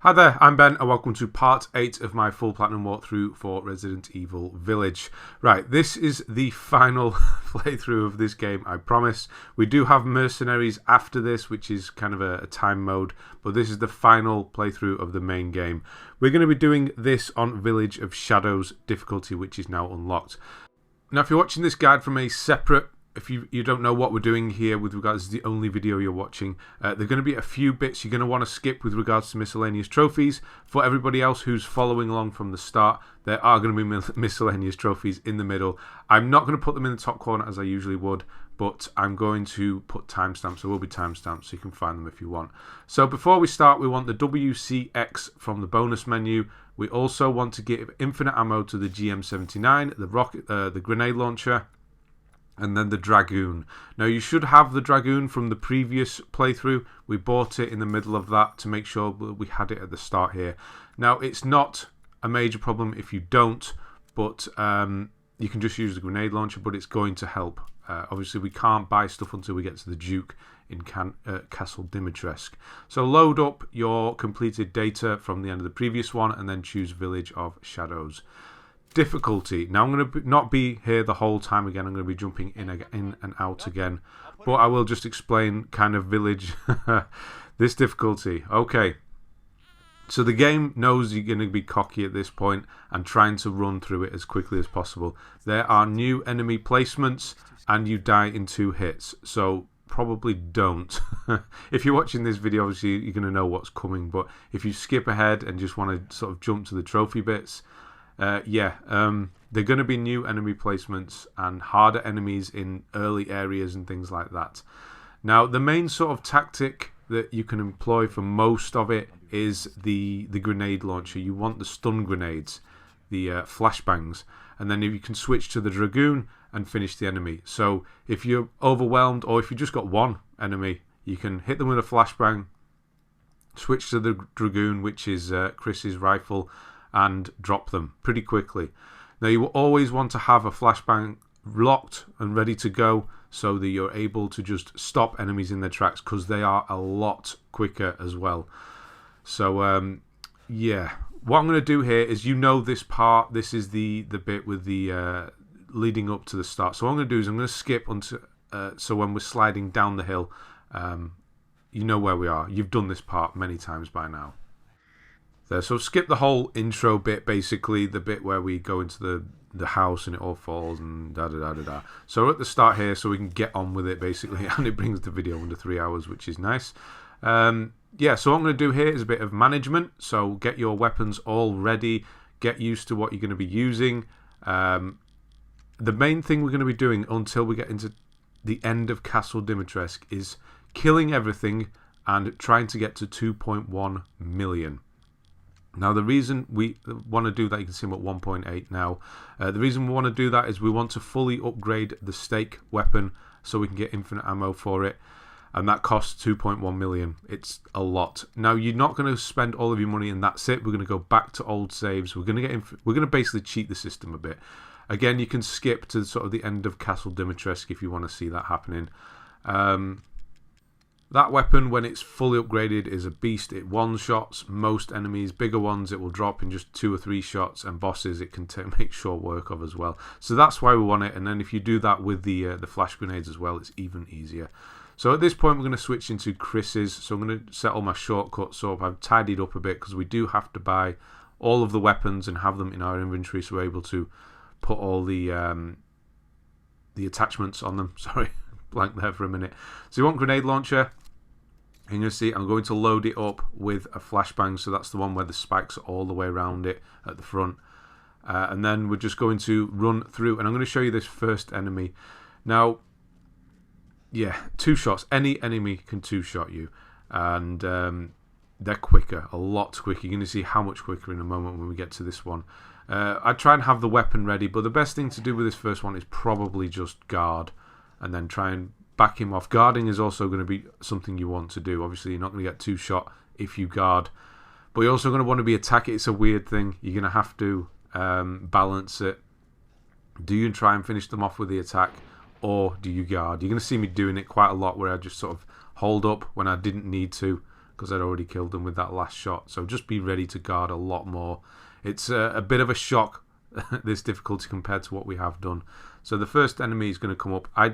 Hi there, I'm Ben and welcome to part 8 of my full platinum walkthrough for Resident Evil Village. Right, this is the final playthrough of this game, I promise. We do have mercenaries after this, which is kind of a time mode, but this is the final playthrough of the main game. We're going to be doing this on Village of Shadows difficulty, which is now unlocked. Now, if you're watching this guide from a separate, if you don't know what we're doing here with regards to the only video you're watching, there are going to be a few bits you're going to want to skip with regards to miscellaneous trophies. For everybody else who's following along from the start, there are going to be miscellaneous trophies in the middle. I'm not going to put them in the top corner as I usually would, but I'm going to put timestamps. There will be timestamps so you can find them if you want. So before we start, we want the WCX from the bonus menu. We also want to give infinite ammo to the GM79, the grenade launcher, and then the Dragoon. Now, you should have the Dragoon from the previous playthrough. We bought it in the middle of that to make sure we had it at the start here. Now, it's not a major problem if you don't, but you can just use the grenade launcher, but it's going to help. Obviously, we can't buy stuff until we get to the Duke in Castle Dimitrescu. So load up your completed data from the end of the previous one and then choose Village of Shadows. Difficulty. Now I'm going to not be here the whole time again. I'm going to be jumping in and out again, but I will just explain kind of Village this difficulty. Okay, so the game knows you're going to be cocky at this point and trying to run through it as quickly as possible. There are new enemy placements and you die in 2 hits, so probably don't. If you're watching this video, obviously you're going to know what's coming, but if you skip ahead and just want to sort of jump to the trophy bits, they're going to be new enemy placements and harder enemies in early areas and things like that. Now, the main sort of tactic that you can employ for most of it is the grenade launcher. You want the stun grenades, the flashbangs, and then if you can switch to the Dragoon and finish the enemy. So if you're overwhelmed or if you just got one enemy, you can hit them with a flashbang, switch to the Dragoon, which is Chris's rifle, and drop them pretty quickly. Now, you will always want to have a flashbang locked and ready to go so that you're able to just stop enemies in their tracks, because they are a lot quicker as well. So yeah, what I'm going to do here is, this part, this is the bit with the leading up to the start. So what I'm going to do is I'm going to skip until so when we're sliding down the hill, you know where we are. You've done this part many times by now. There. So skip the whole intro bit, basically the bit where we go into the house and it all falls and da-da-da-da-da. So we're at the start here so we can get on with it, basically, and it brings the video under 3 hours, which is nice. Yeah, so what I'm going to do here is a bit of management. So get your weapons all ready, get used to what you're going to be using. The main thing we're going to be doing until we get into the end of Castle Dimitrescu is killing everything and trying to get to 2.1 million. Now, the reason we want to do that, you can see I'm at 1.8 now. The reason we want to do that is we want to fully upgrade the S.T.A.K.E weapon so we can get infinite ammo for it. And that costs 2.1 million. It's a lot. Now, you're not going to spend all of your money and that's it. We're going to go back to old saves. We're going to basically cheat the system a bit. Again, you can skip to sort of the end of Castle Dimitrescu if you want to see that happening. That weapon, when it's fully upgraded, is a beast. It one-shots most enemies. Bigger ones, it will drop in just 2 or 3 shots, and bosses, it can make short work of as well. So that's why we want it. And then if you do that with the flash grenades as well, it's even easier. So at this point, we're going to switch into Chris's. So I'm going to set all my shortcuts. So I've tidied up a bit because we do have to buy all of the weapons and have them in our inventory, so we're able to put all the attachments on them. Sorry, blank there for a minute. So you want grenade launcher. And you'll see I'm going to load it up with a flashbang. So that's the one where the spikes are all the way around it at the front. And then we're just going to run through. And I'm going to show you this first enemy. Now, yeah, 2 shots. Any enemy can 2-shot you. And they're quicker, a lot quicker. You're going to see how much quicker in a moment when we get to this one. I try and have the weapon ready. But the best thing to do with this first one is probably just guard. And then try and back him off. Guarding is also going to be something you want to do. Obviously, you're not going to get 2-shot if you guard. But you're also going to want to be attacking. It's a weird thing. You're going to have to balance it. Do you try and finish them off with the attack? Or do you guard? You're going to see me doing it quite a lot where I just sort of hold up when I didn't need to. because I'd already killed them with that last shot. So just be ready to guard a lot more. It's a bit of a shock, this difficulty, compared to what we have done. So the first enemy is going to come up. I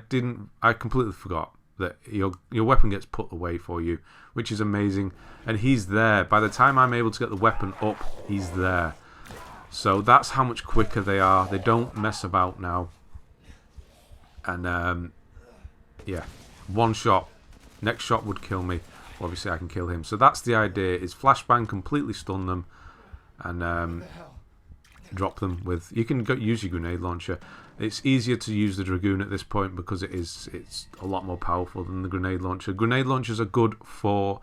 completely forgot that your weapon gets put away for you, which is amazing. And he's there. By the time I'm able to get the weapon up, he's there. So that's how much quicker they are. They don't mess about now. And yeah, one shot. Next shot would kill me. Obviously I can kill him. So that's the idea, is flashbang, completely stun them, and drop them with... You can use your grenade launcher. It's easier to use the Dragoon at this point because it's a lot more powerful than the grenade launcher. Grenade launchers are good for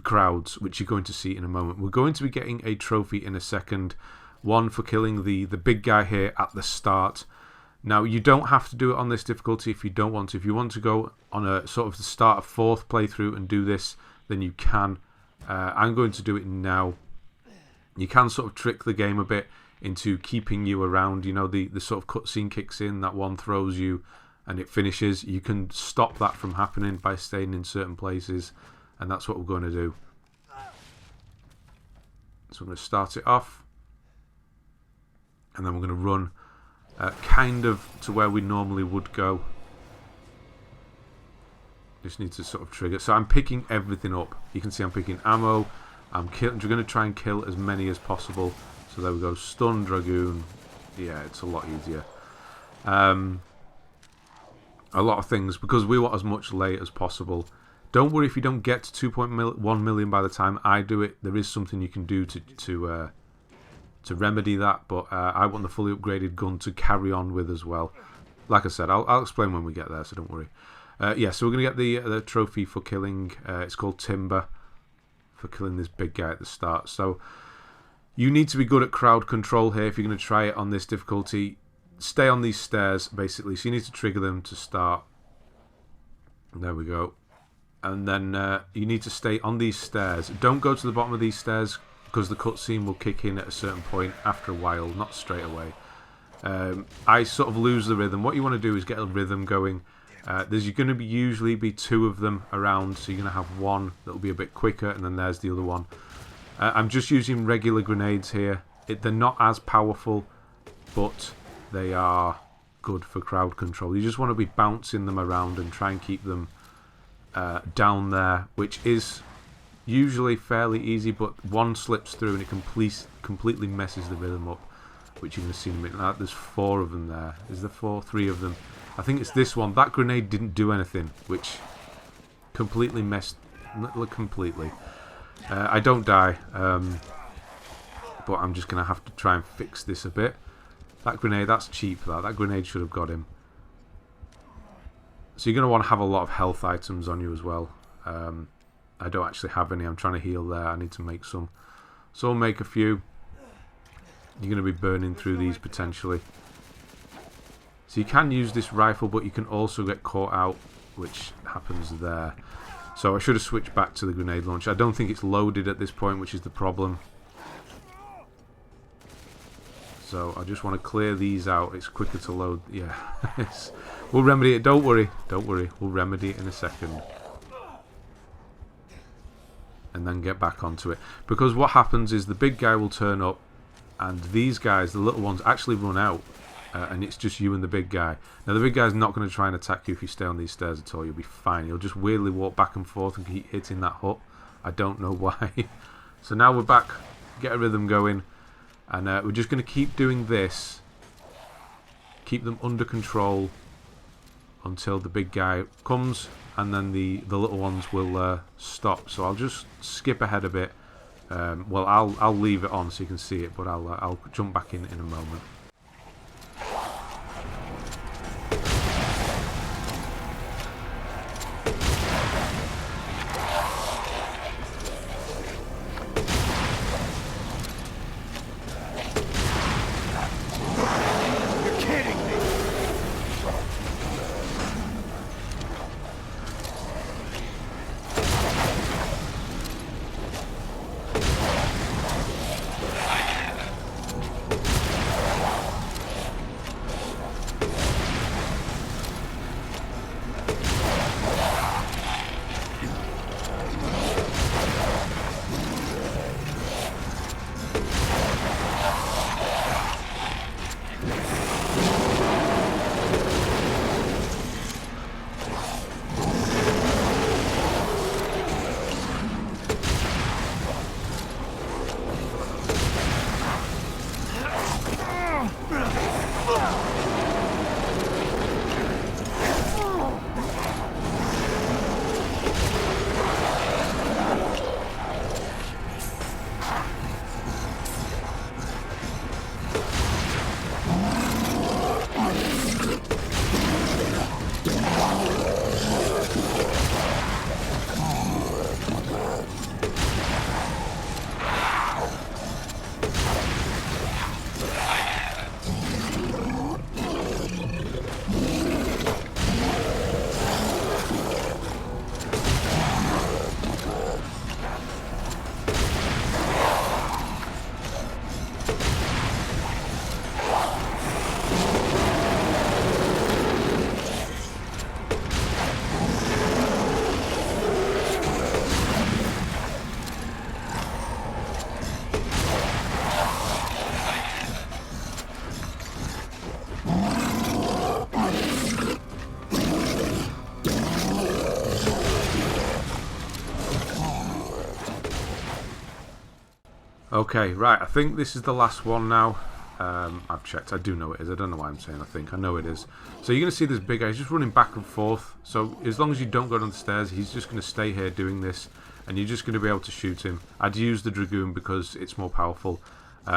crowds, which you're going to see in a moment. We're going to be getting a trophy in a second. One for killing the big guy here at the start. Now, you don't have to do it on this difficulty if you don't want to. If you want to go on a sort of the start of 4th playthrough and do this, then you can. I'm going to do it now. You can sort of trick the game a bit into keeping you around. You know, the sort of cutscene kicks in, that one throws you and it finishes. You can stop that from happening by staying in certain places, and that's what we're going to do. So I'm going to start it off, and then we're going to run kind of to where we normally would go. Just need to sort of trigger. So I'm picking everything up. You can see I'm picking ammo. I'm going to try and kill as many as possible. So there we go. Stun, Dragoon. Yeah, it's a lot easier. A lot of things, because we want as much late as possible. Don't worry if you don't get to 2.1 million by the time I do it. There is something you can do to remedy that, but I want the fully upgraded gun to carry on with as well. Like I said, I'll explain when we get there, so don't worry. Yeah, so we're going to get the trophy for killing, it's called Timber, for killing this big guy at the start. So you need to be good at crowd control here if you're going to try it on this difficulty. Stay on these stairs, basically, so you need to trigger them to start. There we go. And then you need to stay on these stairs. Don't go to the bottom of these stairs, because the cutscene will kick in at a certain point after a while, not straight away. I sort of lose the rhythm. What you want to do is get a rhythm going. There's going to usually be 2 of them around, so you're going to have one that will be a bit quicker, and then there's the other one. I'm just using regular grenades here. They're not as powerful, but they are good for crowd control. You just want to be bouncing them around and try and keep them down there, which is usually fairly easy, but one slips through and it completely messes the rhythm up, which you're going to see in a minute. Now, there's 4 of them there. Is there 4? 3 of them. I think it's this one. That grenade didn't do anything, which completely messed... Completely. I don't die, but I'm just going to have to try and fix this a bit. That grenade, that's cheap, that grenade should have got him. So you're going to want to have a lot of health items on you as well. I don't actually have any. I'm trying to heal there. I need to make some. So I'll make a few. You're going to be burning through these potentially. So you can use this rifle, but you can also get caught out, which happens there. So I should have switched back to the grenade launcher. I don't think it's loaded at this point, which is the problem. So I just want to clear these out. It's quicker to load. Yeah. We'll remedy it. Don't worry. Don't worry. We'll remedy it in a second. And then get back onto it. Because what happens is the big guy will turn up, and these guys, the little ones, actually run out. And it's just you and the big guy. Now, the big guy's not going to try and attack you if you stay on these stairs at all. You'll be fine. He'll just weirdly walk back and forth and keep hitting that hut. I don't know why. So now we're back. Get a rhythm going. And we're just going to keep doing this. Keep them under control until the big guy comes. And then the little ones will stop. So I'll just skip ahead a bit. Well, I'll leave it on so you can see it. But I'll jump back in a moment. Okay, right, I think this is the last one now. I've checked, I do know it is, I don't know why I'm saying I know it is. So you're going to see this big guy, he's just running back and forth. So as long as you don't go down the stairs, he's just going to stay here doing this. And you're just going to be able to shoot him. I'd use the Dragoon because it's more powerful.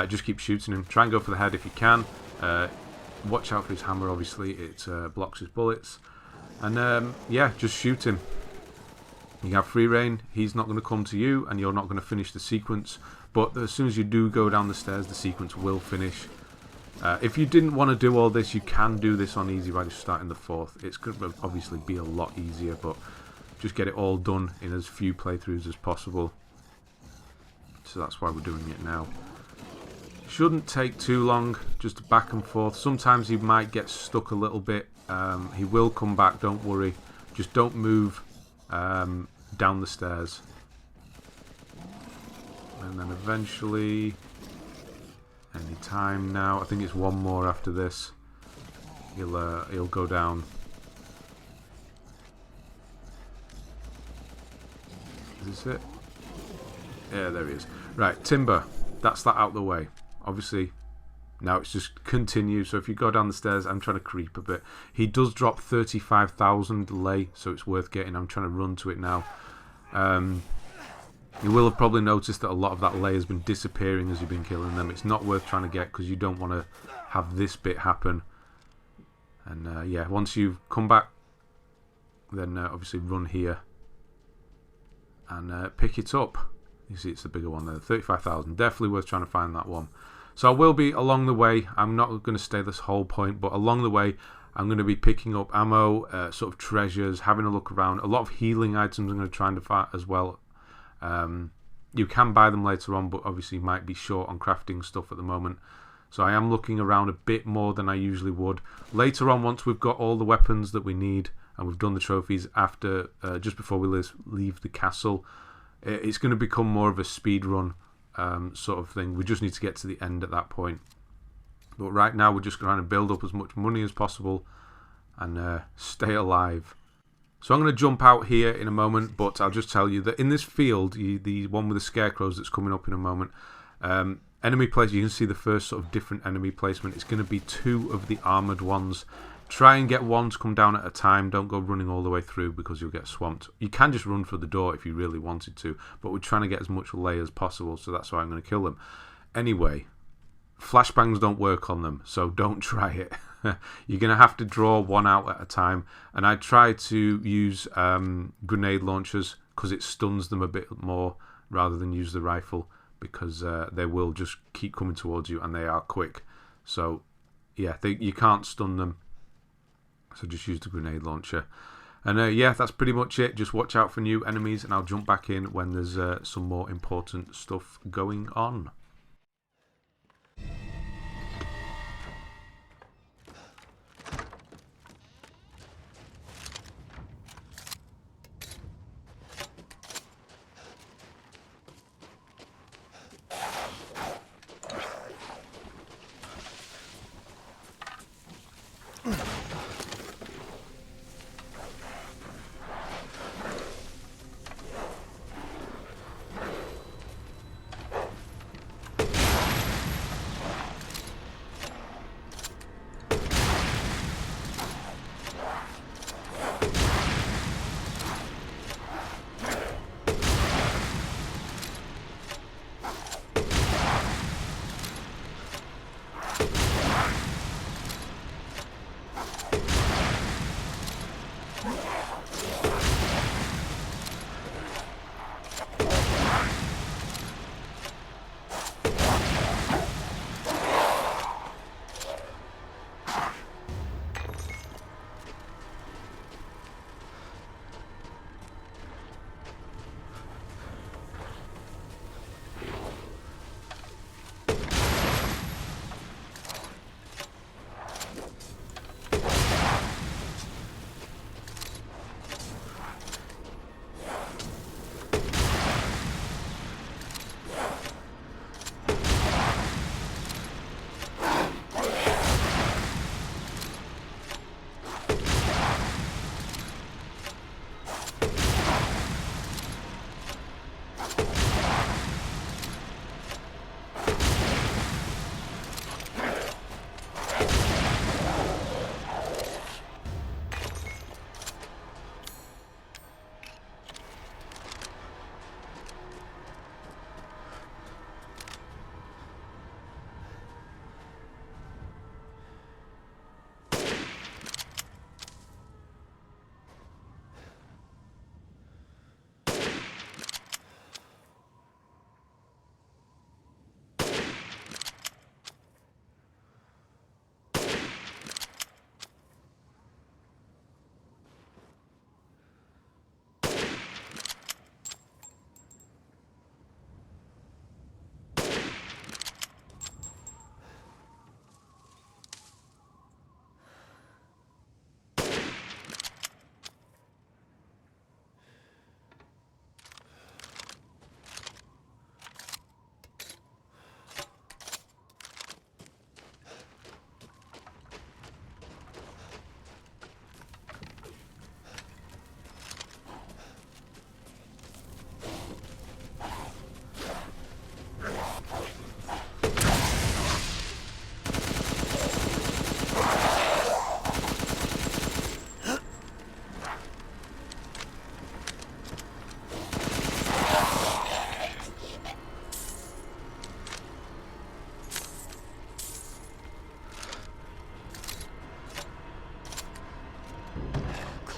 Just keep shooting him. Try and go for the head if you can. Watch out for his hammer, obviously, it blocks his bullets. And yeah, just shoot him. You have free reign, he's not going to come to you, and you're not going to finish the sequence. But as soon as you do go down the stairs, the sequence will finish. If you didn't want to do all this, you can do this on easy by just starting the 4th. It's going to obviously be a lot easier, but just get it all done in as few playthroughs as possible. So that's why we're doing it now. Shouldn't take too long, just back and forth. Sometimes he might get stuck a little bit. He will come back, don't worry. Just don't move down the stairs. And then eventually, any time now, I think it's one more after this, he'll go down. Is this it? Yeah, there he is. Right, timber. That's that out the way. Obviously, now it's just continue. So if you go down the stairs, I'm trying to creep a bit. He does drop 35,000 lei, so it's worth getting. I'm trying to run to it now. You will have probably noticed that a lot of that lei has been disappearing as you've been killing them. It's not worth trying to get because you don't want to have this bit happen. And yeah, once you've come back, then obviously run here and pick it up. You see it's the bigger one there, 35,000. Definitely worth trying to find that one. So I will be along the way. I'm not going to stay this whole point, but along the way I'm going to be picking up ammo, sort of treasures, having a look around. A lot of healing items I'm going to try and find as well. You can buy them later on, but obviously you might be short on crafting stuff at the moment. So I am looking around a bit more than I usually would. Later on, once we've got all the weapons that we need and we've done the trophies after, just before we leave the castle, it's going to become more of a speed run sort of thing. We just need to get to the end at that point. But right now we're just trying to build up as much money as possible and stay alive. So I'm going to jump out here in a moment, but I'll just tell you that in this field, the one with the scarecrows that's coming up in a moment, enemy place, you can see the first sort of different enemy placement. It's going to be 2 of the armoured ones. Try and get one to come down at a time. Don't go running all the way through because you'll get swamped. You can just run for the door if you really wanted to, but we're trying to get as much lei as possible, so that's why I'm going to kill them. Anyway, flashbangs don't work on them, so don't try it. You're going to have to draw one out at a time, and I try to use grenade launchers because it stuns them a bit more rather than use the rifle, because they will just keep coming towards you and they are quick. So yeah, you can't stun them, so just use the grenade launcher. And yeah, that's pretty much it. Just watch out for new enemies, and I'll jump back in when there's some more important stuff going on.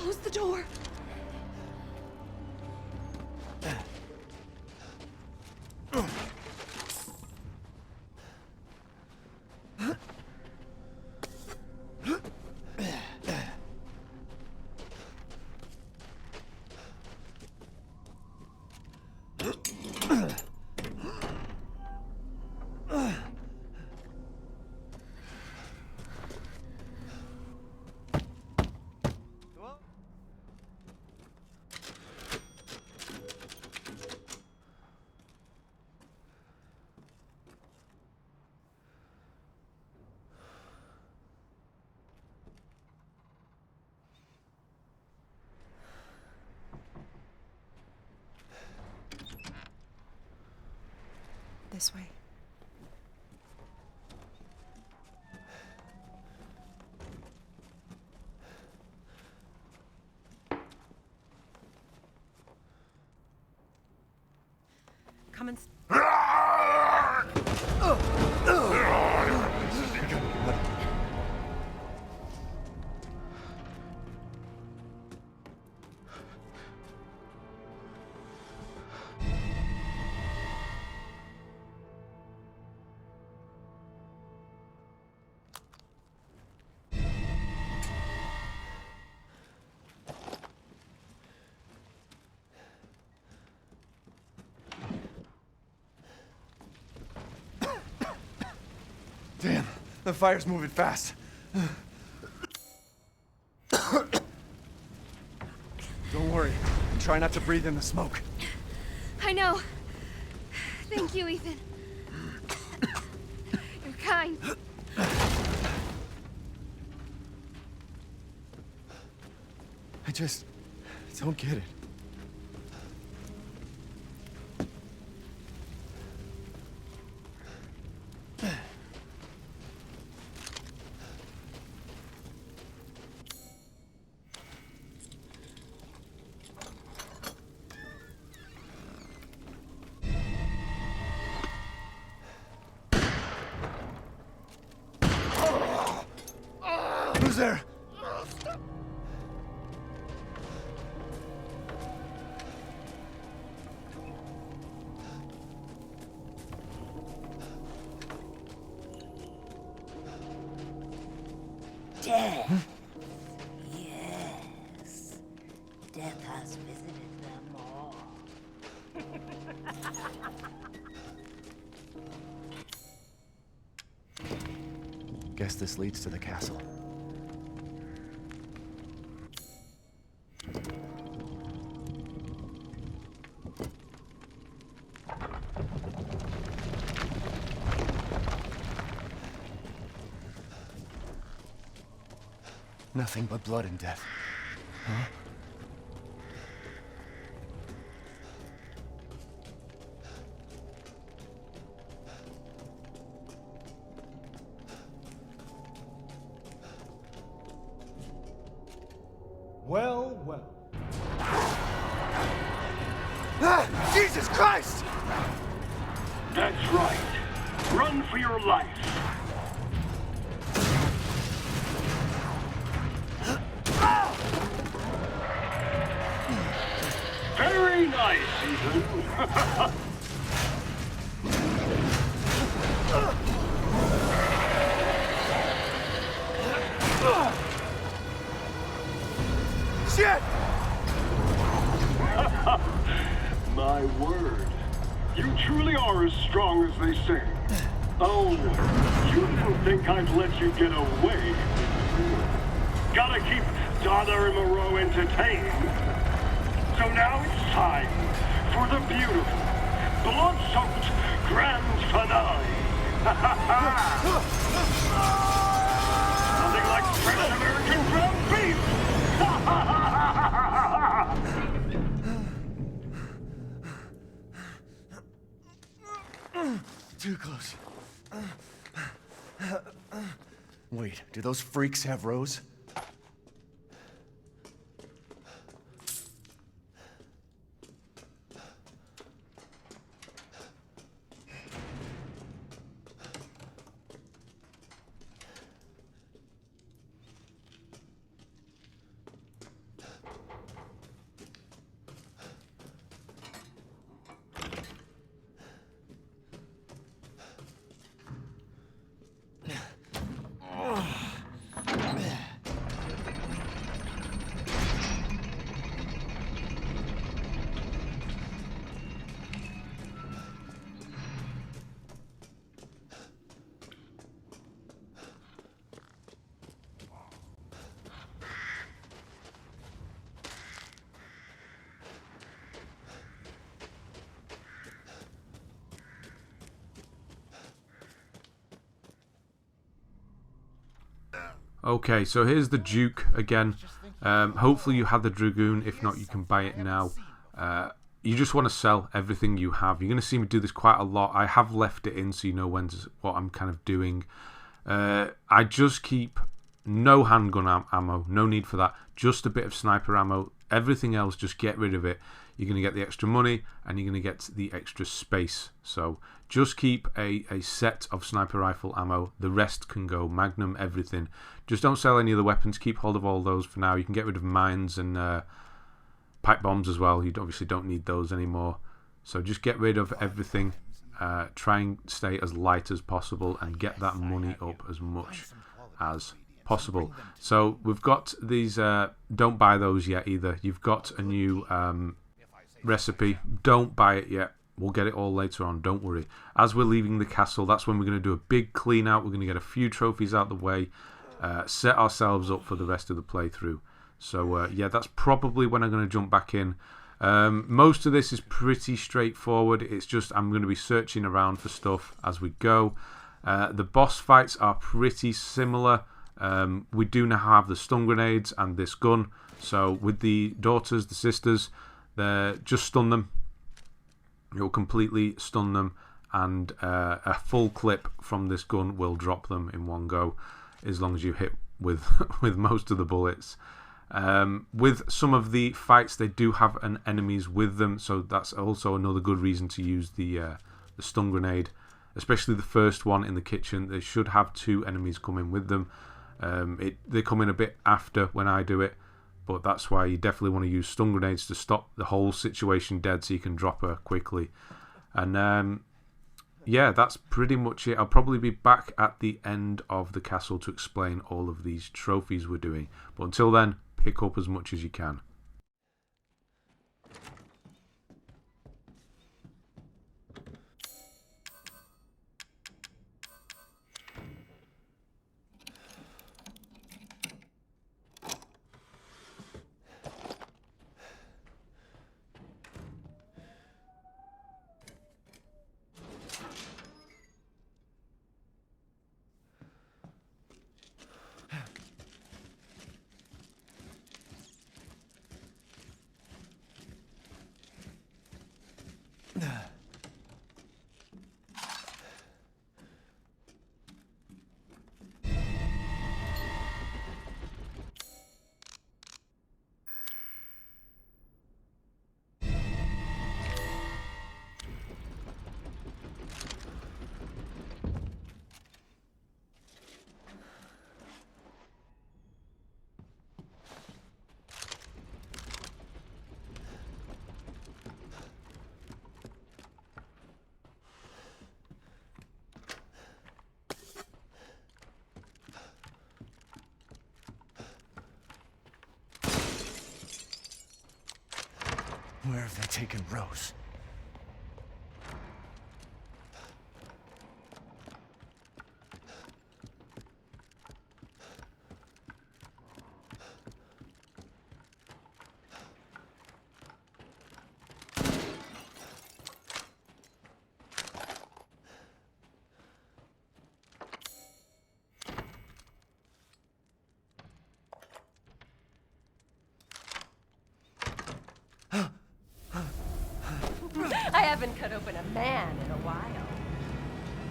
Close the door. This way. Come and... Damn, the fire's moving fast. Don't worry, and try not to breathe in the smoke. I know. Thank you, Ethan. You're kind. I just don't get it. Who's there? Death. Yes. Death has visited them all. Guess this leads to the castle. Nothing but blood and death. Huh? Well, well. Ah! Jesus Christ! That's right. Run for your life. Very nice, Ethan. Shit! My word. You truly are as strong as they say. Oh, you didn't think I'd let you get away. Gotta keep Donna and Moreau entertained. So now it's time for the beautiful, blood-soaked grand finale. Nothing like fresh American ground beef. Too close. Wait, do those freaks have Rose? Okay, so here's the Duke again. Hopefully you had the Dragoon. If not, you can buy it now. You just want to sell everything you have. You're going to see me do this quite a lot. I have left it in so you know what I'm kind of doing. I just keep no handgun ammo. No need for that. Just a bit of sniper ammo. Everything else, just get rid of it. You're going to get the extra money and you're going to get the extra space. So just keep a set of sniper rifle ammo. The rest can go. Magnum, everything. Just don't sell any of the weapons. Keep hold of all those for now. You can get rid of mines and pipe bombs as well. You obviously don't need those anymore. So just get rid of everything. Try and stay as light as possible and get that money up as much as possible. So we've got these. Don't buy those yet either. You've got a new recipe. Don't buy it yet. We'll get it all later on. Don't worry. As we're leaving the castle, that's when we're going to do a big clean out. We're going to get a few trophies out the way. Set ourselves up for the rest of the playthrough. So yeah, that's probably when I'm going to jump back in. Most of this is pretty straightforward. It's just I'm going to be searching around for stuff as we go. The boss fights are pretty similar. We do now have the stun grenades and this gun. So with the daughters, the sisters, just stun them. You'll completely stun them, and a full clip from this gun will drop them in one go, as long as you hit with with most of the bullets. With some of the fights, they do have enemies with them, so that's also another good reason to use the stun grenade, especially the first one in the kitchen. They should have 2 enemies coming with them. They come in a bit after when I do it, but that's why you definitely want to use stun grenades to stop the whole situation dead, so you can drop her quickly. And yeah, that's pretty much it. I'll probably be back at the end of the castle to explain all of these trophies we're doing, but until then, pick up as much as you can. Where have they taken Rose? I haven't cut open a man in a while.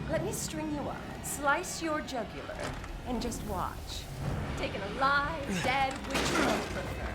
Let me string you up, slice your jugular, and just watch. Taken alive, dead, which one you prefer?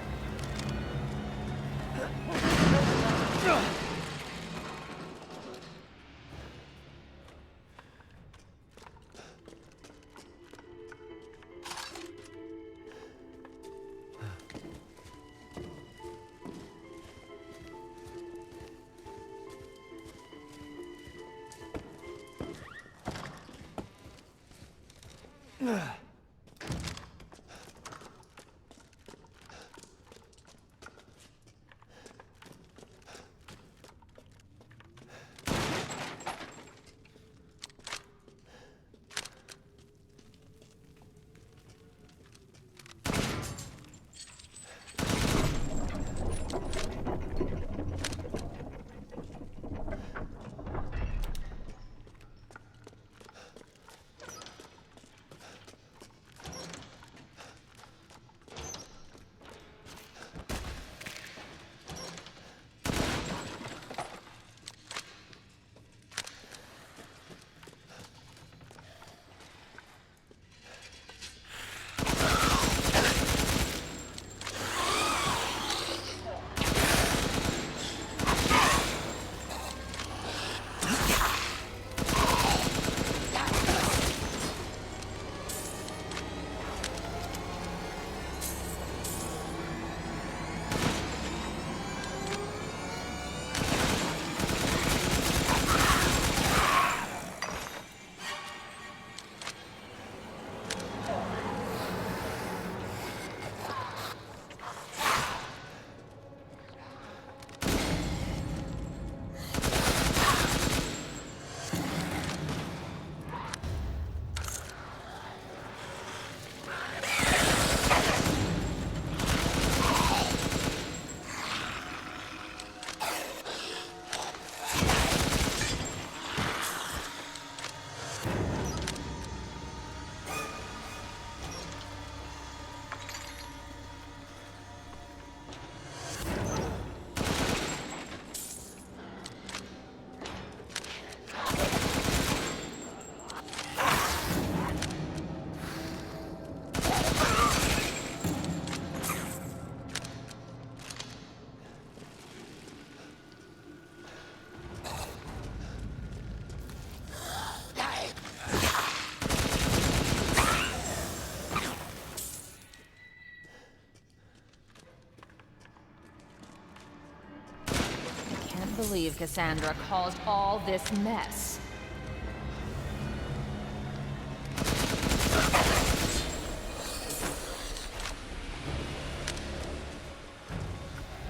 believe Cassandra caused all this mess.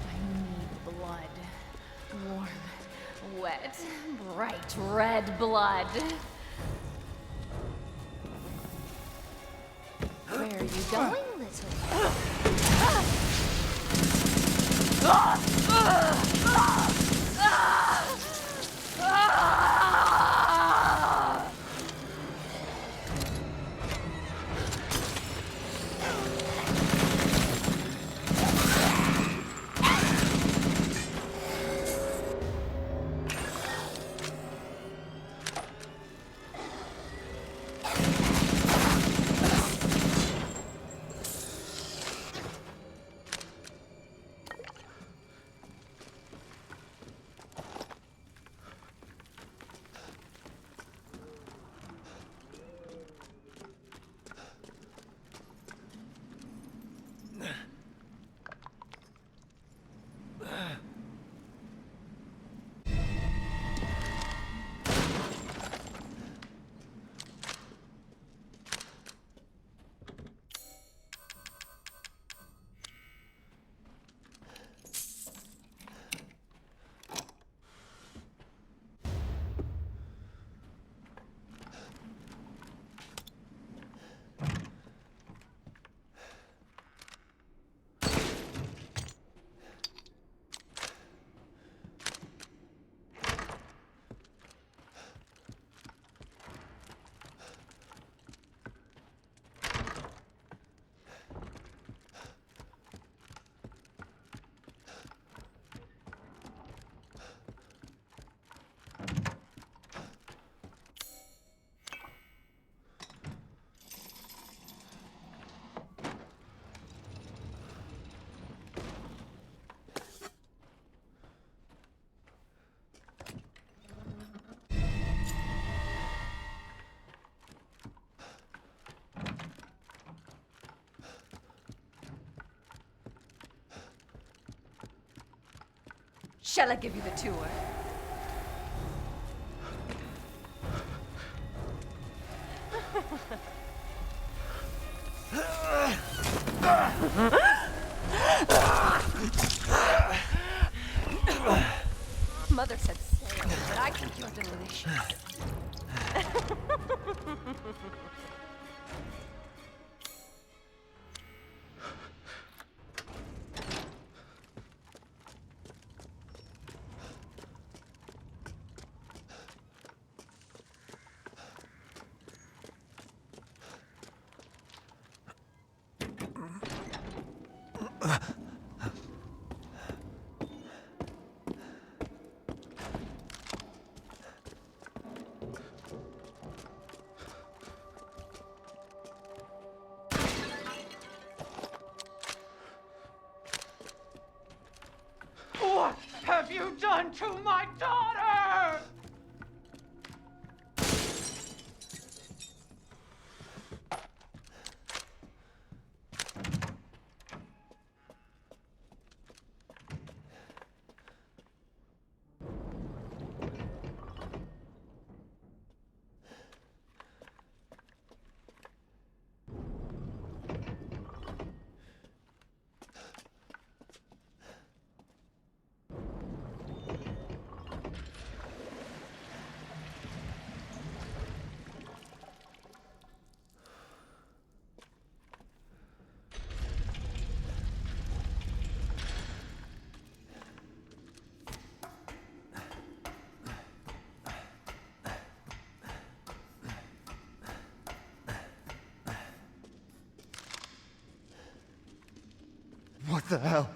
I need blood. Warm, wet, bright red blood. Where are you going, little? Shall I give you the tour? Mother said stale, but I think you're delicious. What have you done to my daughter? What the hell?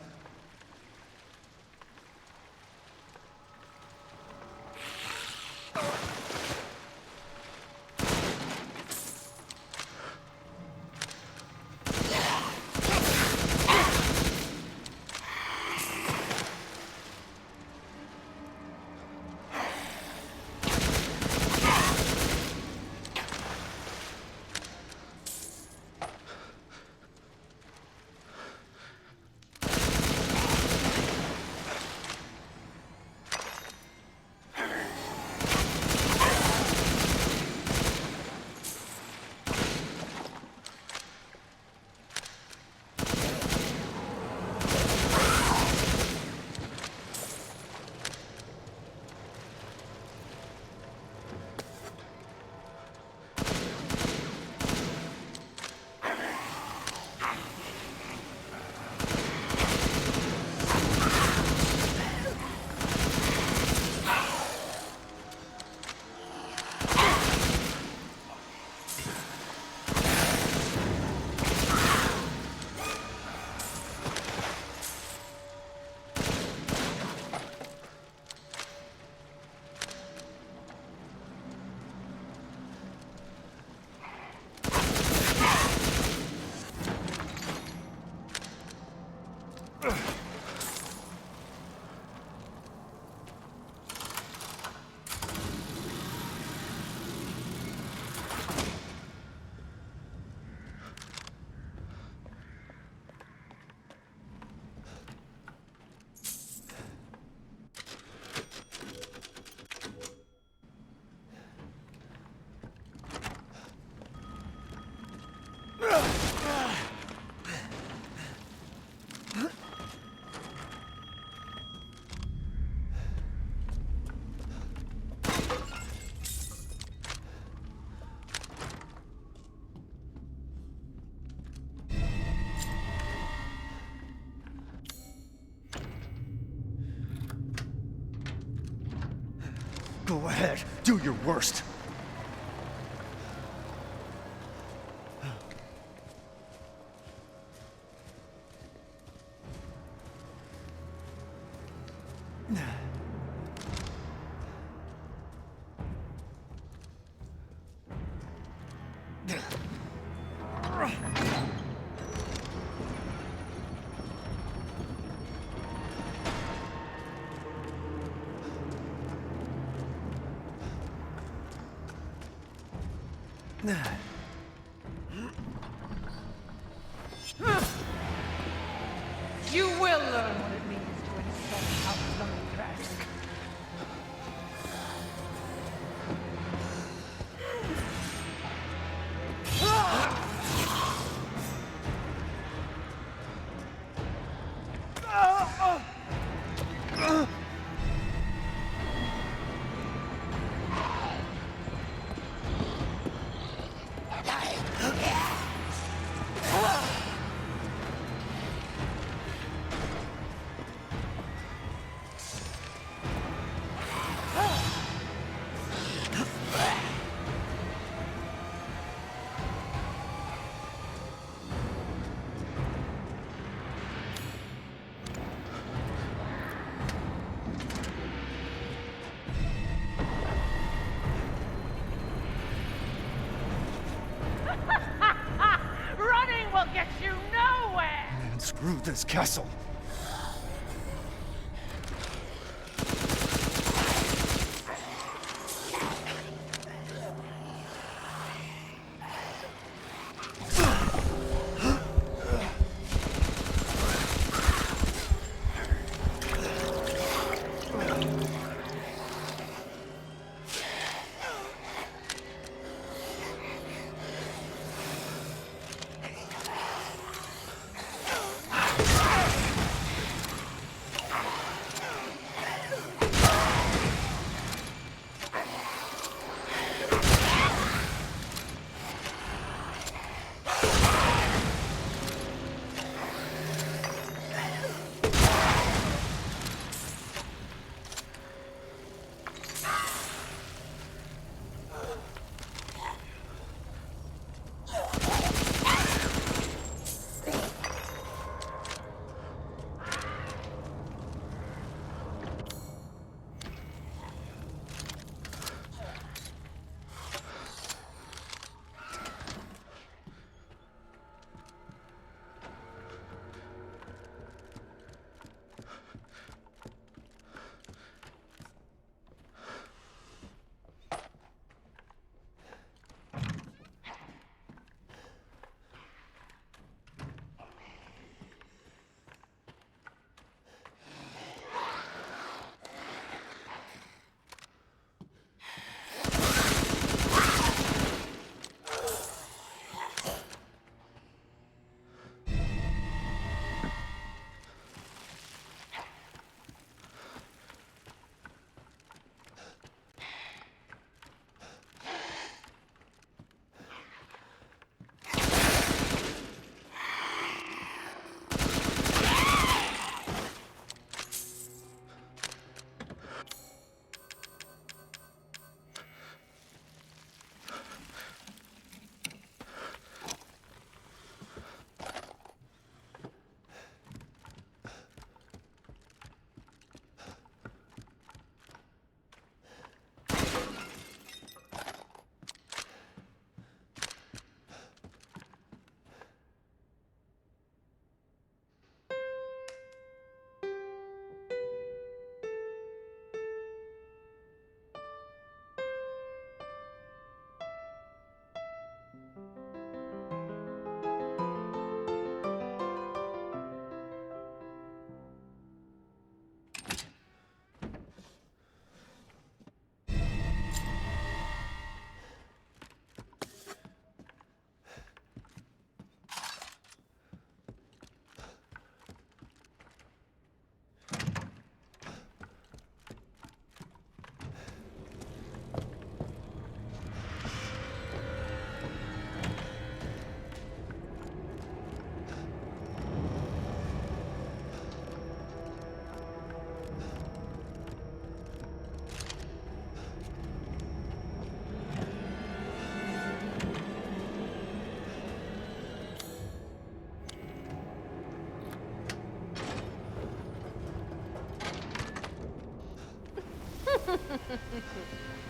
Go ahead, do your worst. You will learn what it means to inspect out Dimitrescu. Running will get you nowhere! Man, screw this castle.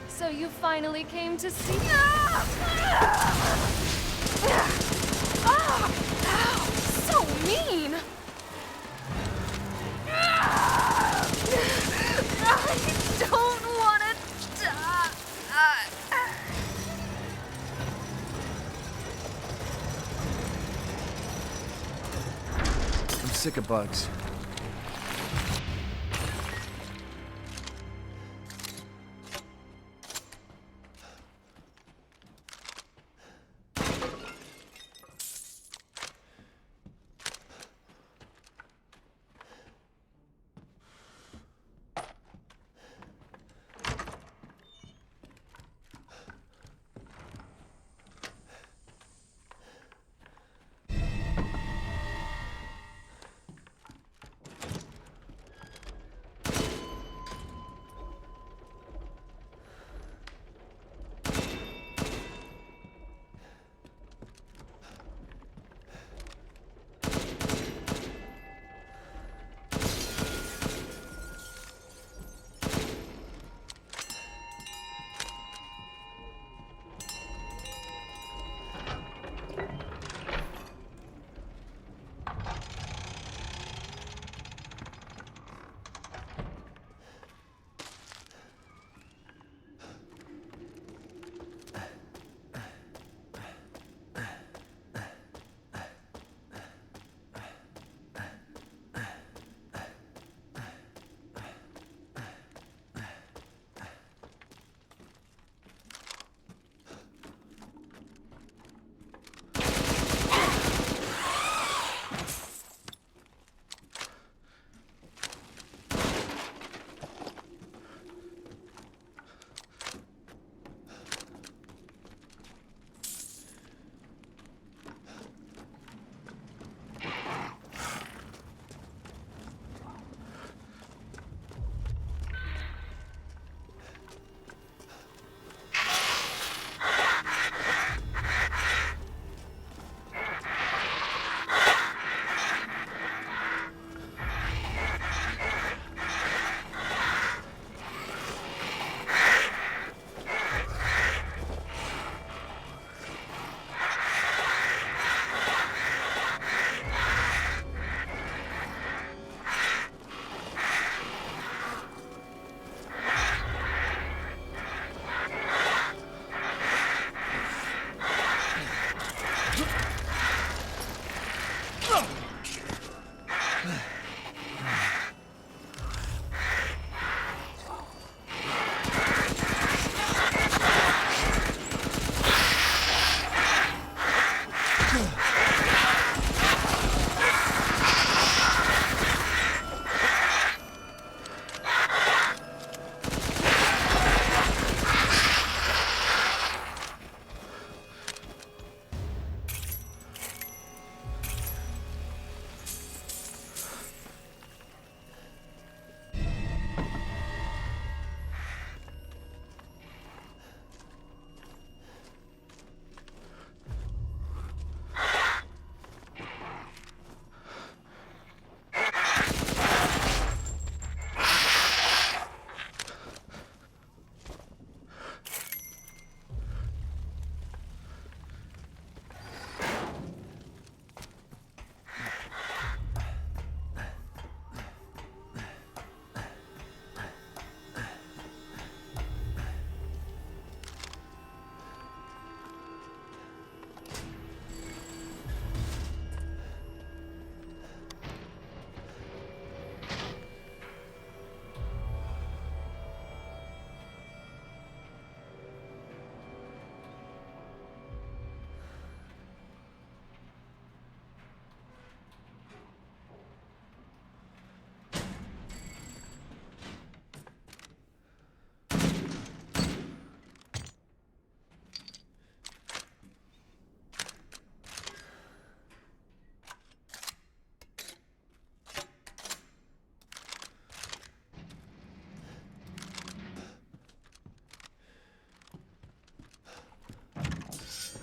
So you finally came to see. Ow! So mean! I don't want to die. I'm sick of bugs.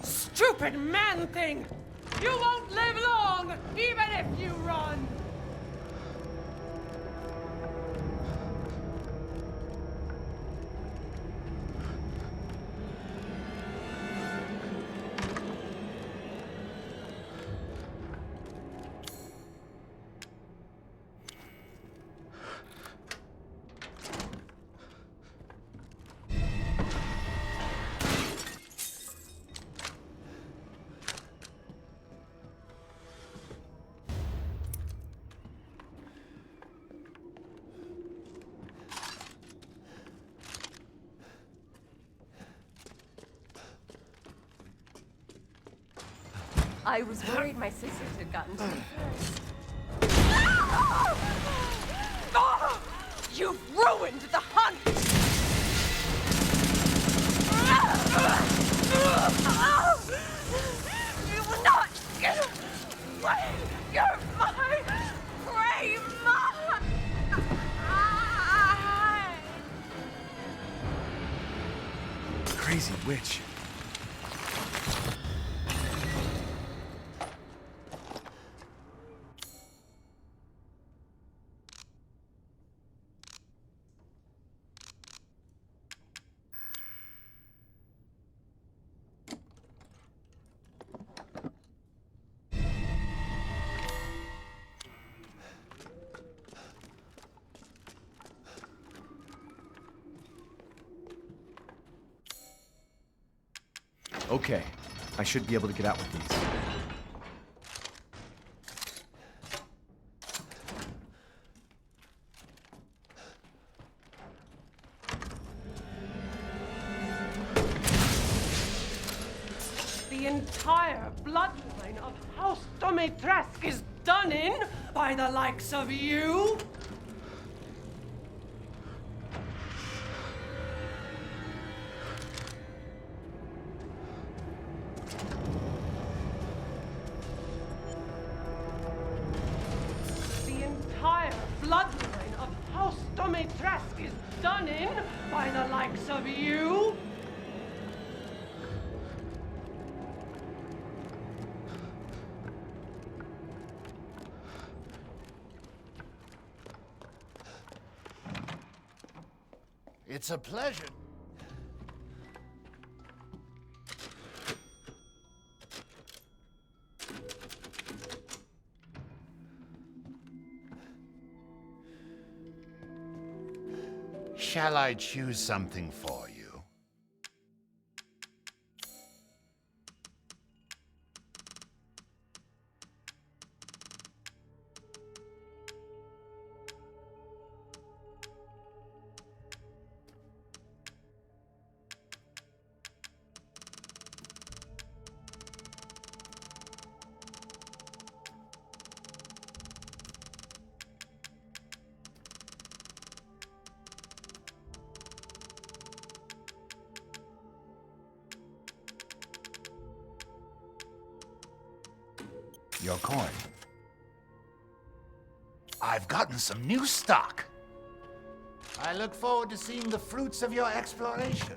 Stupid man thing! You won't live long, even if you run! I was worried my sisters had gotten to me first. You've ruined the hunt! You will not get away! You're my prey! Crazy witch. Okay, I should be able to get out with these. The entire bloodline of House Dimitrescu is done in by the likes of you? The entire bloodline of House Dimitrescu is done in by the likes of you? It's a pleasure. Shall I choose something for you? Your coin. I've gotten some new stock. I look forward to seeing the fruits of your exploration.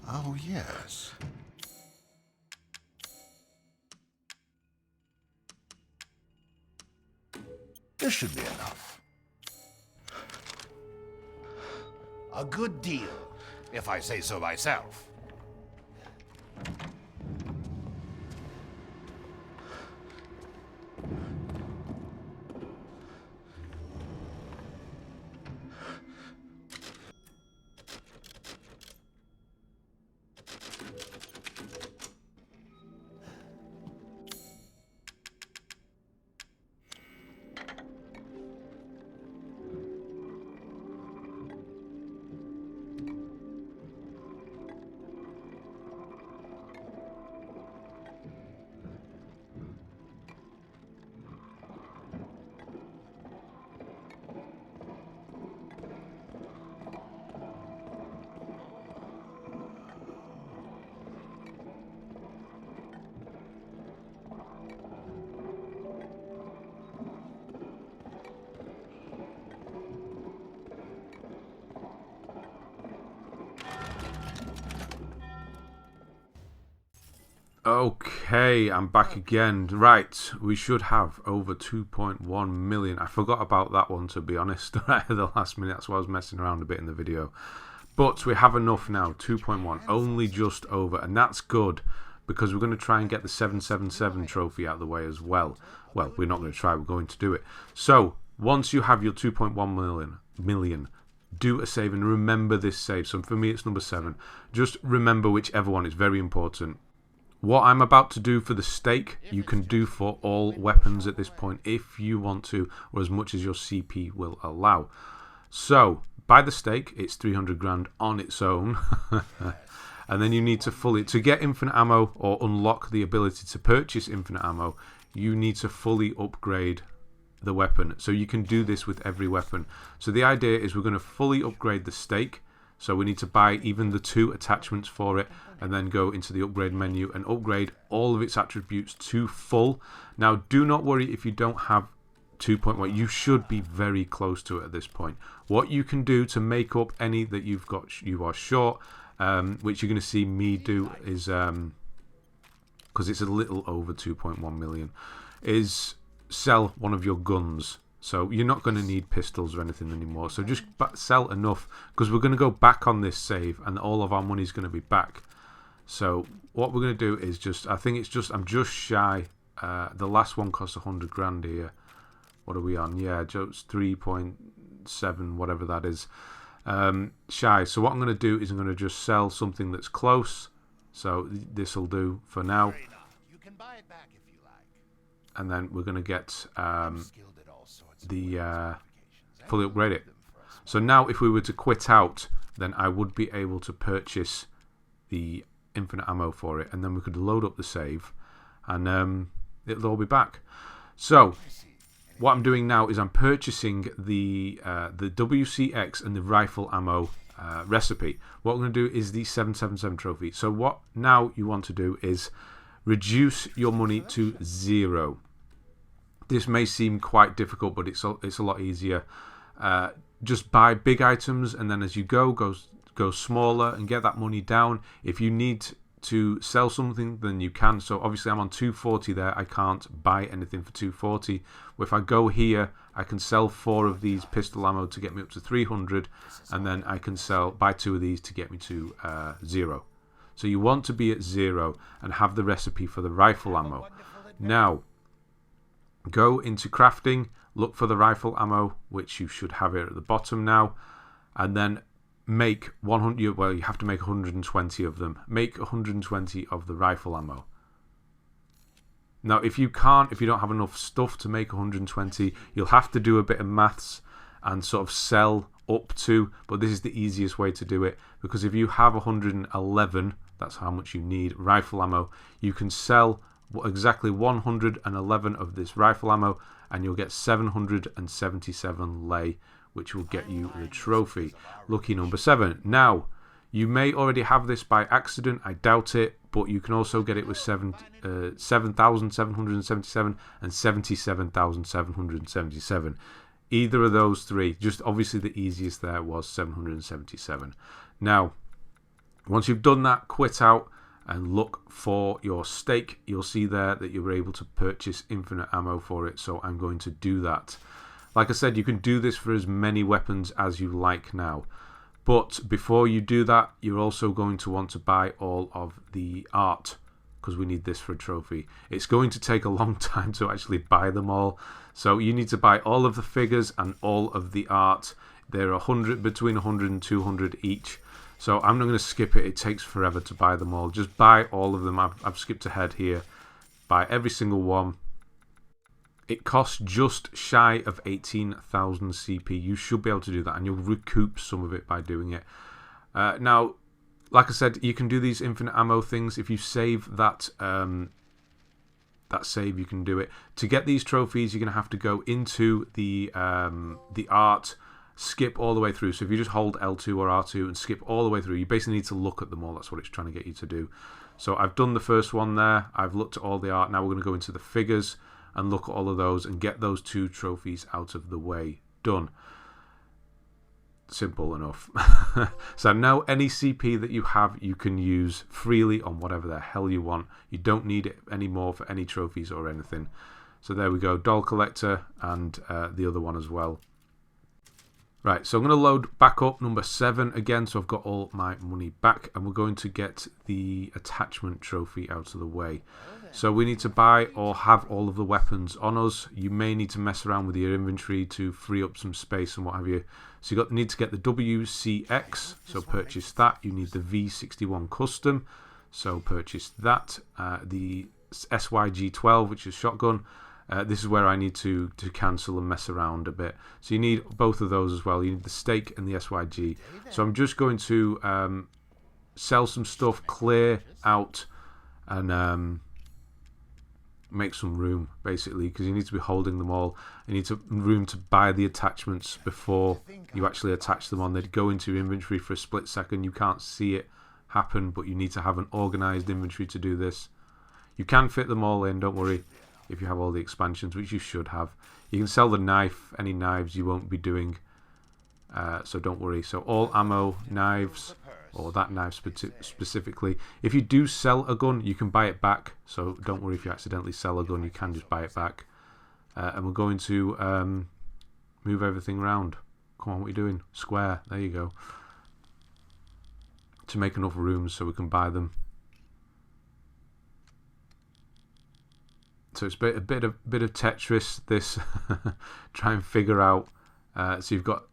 Oh, yes. This should be enough. A good deal, if I say so myself. Okay, I'm back again. Right, we should have over 2.1 million. I forgot about that one, to be honest, right at the last minute. That's why I was messing around a bit in the video. But we have enough now, 2.1, only just over. And that's good, because we're going to try and get the 777 trophy out of the way as well. Well, we're not going to try, we're going to do it. So, once you have your 2.1 million, do a save and remember this save. So for me, it's number 7. Just remember whichever one, it's very important. What I'm about to do for the stake, you can do for all weapons at this point if you want to, or as much as your CP will allow. So, by the stake, it's 300 grand on its own. And then you need to get infinite ammo or unlock the ability to purchase infinite ammo, you need to fully upgrade the weapon. So you can do this with every weapon. So the idea is we're going to fully upgrade the stake. So we need to buy even the 2 attachments for it and then go into the upgrade menu and upgrade all of its attributes to full. Now, do not worry if you don't have 2.1. You should be very close to it at this point. What you can do to make up any that you are short, which you're going to see me do is, because it's a little over 2.1 million, is sell one of your guns. So you're not going to need pistols or anything anymore. So just sell enough, because we're going to go back on this save and all of our money is going to be back. So what we're going to do is just, I think it's just, I'm just shy. The last one cost 100 grand here. What are we on? Yeah, just 3.7, whatever that is. Shy. So what I'm going to do is I'm going to just sell something that's close. So this will do for now. You can buy it back if you like. And then we're going to get fully upgrade it. So now if we were to quit out, then I would be able to purchase the infinite ammo for it, and then we could load up the save and it'll all be back. So what I'm doing now is I'm purchasing the WCX and the rifle ammo recipe. What we're going to do is the 777 trophy. So what now you want to do is reduce your money to 0. This may seem quite difficult, but it's a lot easier. Just buy big items, and then as you go smaller and get that money down. If you need to sell something, then you can. So obviously I'm on 240 there. I can't buy anything for 240. If I go here, I can sell 4 of these pistol ammo to get me up to 300, and then I can buy 2 of these to get me to 0. So you want to be at 0 and have the recipe for the rifle ammo. Now, go into crafting, look for the rifle ammo, which you should have it at the bottom now, and then make 100. Well, you have to make 120 of them. Make 120 of the rifle ammo. Now, if you don't have enough stuff to make 120, you'll have to do a bit of maths and sort of sell up to, but this is the easiest way to do it, because if you have 111, that's how much you need rifle ammo, you can sell exactly 111 of this rifle ammo, and you'll get 777 lei, which will get you the trophy. Lucky number 7. Now, you may already have this by accident, I doubt it, but you can also get it with 7,777 and 77,777. Either of those 3, just obviously the easiest there was 777. Now, once you've done that, quit out and look for your S.T.A.K.E. You'll see there that you were able to purchase infinite ammo for it, so I'm going to do that. Like I said, you can do this for as many weapons as you like now. But before you do that, you're also going to want to buy all of the art, because we need this for a trophy. It's going to take a long time to actually buy them all. So you need to buy all of the figures and all of the art. They're between 100 and 200 each. So I'm not going to skip it. It takes forever to buy them all. Just buy all of them. I've skipped ahead here. Buy every single one. It costs just shy of 18,000 CP. You should be able to do that, and you'll recoup some of it by doing it. Now, like I said, you can do these infinite ammo things. If you save that save, you can do it. To get these trophies, you're going to have to go into the art, skip all the way through. So if you just hold L2 or R2 and skip all the way through, you basically need to look at them all. That's what it's trying to get you to do. So I've done the first one there. I've looked at all the art. Now we're going to go into the figures and look at all of those and get those 2 trophies out of the way. Done. Simple enough. So now any CP that you have, you can use freely on whatever the hell you want. You don't need it anymore for any trophies or anything. So there we go. Doll Collector and the other one as well. Right, so I'm going to load back up number 7 again, so I've got all my money back, and we're going to get the attachment trophy out of the way. So we need to buy or have all of the weapons on us. You may need to mess around with your inventory to free up some space and what have you. So you need to get the WCX, so purchase that. You need the V61 Custom, so purchase that. The SYG12, which is shotgun. This is where I need to cancel and mess around a bit. So you need both of those as well. You need the S.T.A.K.E. and the SYG. So I'm just going to sell some stuff, clear out, and make some room, basically, because you need to be holding them all. You need room to buy the attachments before you actually attach them on. They'd go into your inventory for a split second. You can't see it happen, but you need to have an organized inventory to do this. You can fit them all in, don't worry. If you have all the expansions, which you should have. You can sell the knife, any knives you won't be doing, so don't worry. So all ammo, knives, or that knife specifically. If you do sell a gun, you can buy it back, so don't worry if you accidentally sell a gun, you can just buy it back. And we're going to move everything around. Come on, what are you doing? Square, there you go. To make enough rooms so we can buy them. So it's a bit of Tetris, this. Try and figure out. So you've got,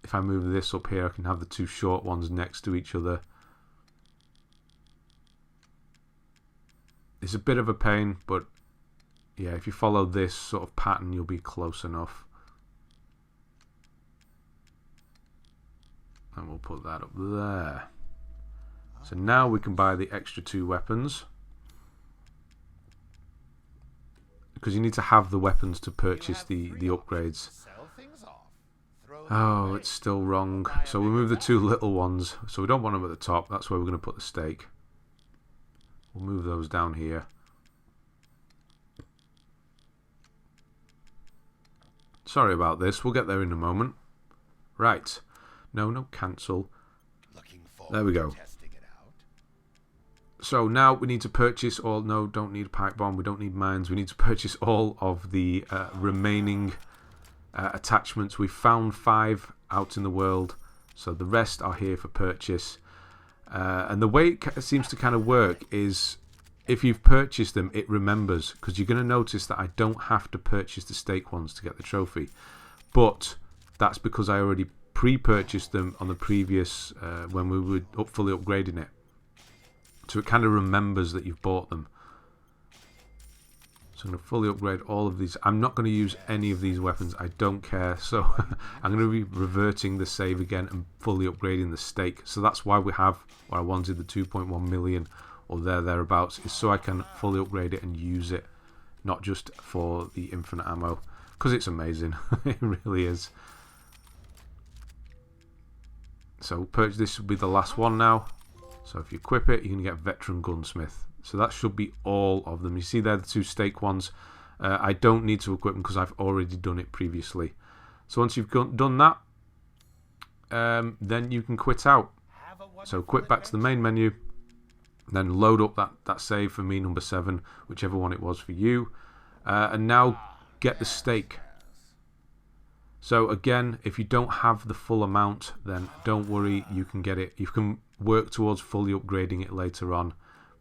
if I move this up here, I can have the 2 short ones next to each other. It's a bit of a pain, but yeah, if you follow this sort of pattern, you'll be close enough. And we'll put that up there. So now we can buy the extra 2 weapons. Because you need to have the weapons to purchase the upgrades. Oh, it's still wrong. So we move the two little ones. So we don't want them at the top. That's where we're going to put the stake. We'll move those down here. Sorry about this. We'll get there in a moment. Right. No, cancel. There we go. So now we need to purchase all... No, don't need a pipe bomb. We don't need mines. We need to purchase all of the remaining attachments. We found 5 out in the world. So the rest are here for purchase. And the way it seems to kind of work is if you've purchased them, it remembers. Because you're going to notice that I don't have to purchase the stake ones to get the trophy. But that's because I already pre-purchased them on the previous... when we were fully upgrading it. So it kind of remembers that you've bought them. So I'm going to fully upgrade all of these. I'm not going to use any of these weapons. I don't care. So I'm going to be reverting the save again and fully upgrading the stake. So that's why we have what I wanted, the 2.1 million or thereabouts, is so I can fully upgrade it and use it. Not just for the infinite ammo. Because it's amazing. It really is. So purchase, this will be the last one now. So if you equip it, you can get Veteran Gunsmith. So that should be all of them. You see there the 2 stake ones. I don't need to equip them because I've already done it previously. So once you've done that, then you can quit out. So quit back to the main menu. Then load up that save for me, number 7, whichever one it was for you. And now get the stake. So again, if you don't have the full amount, then don't worry, you can get it. You can work towards fully upgrading it later on.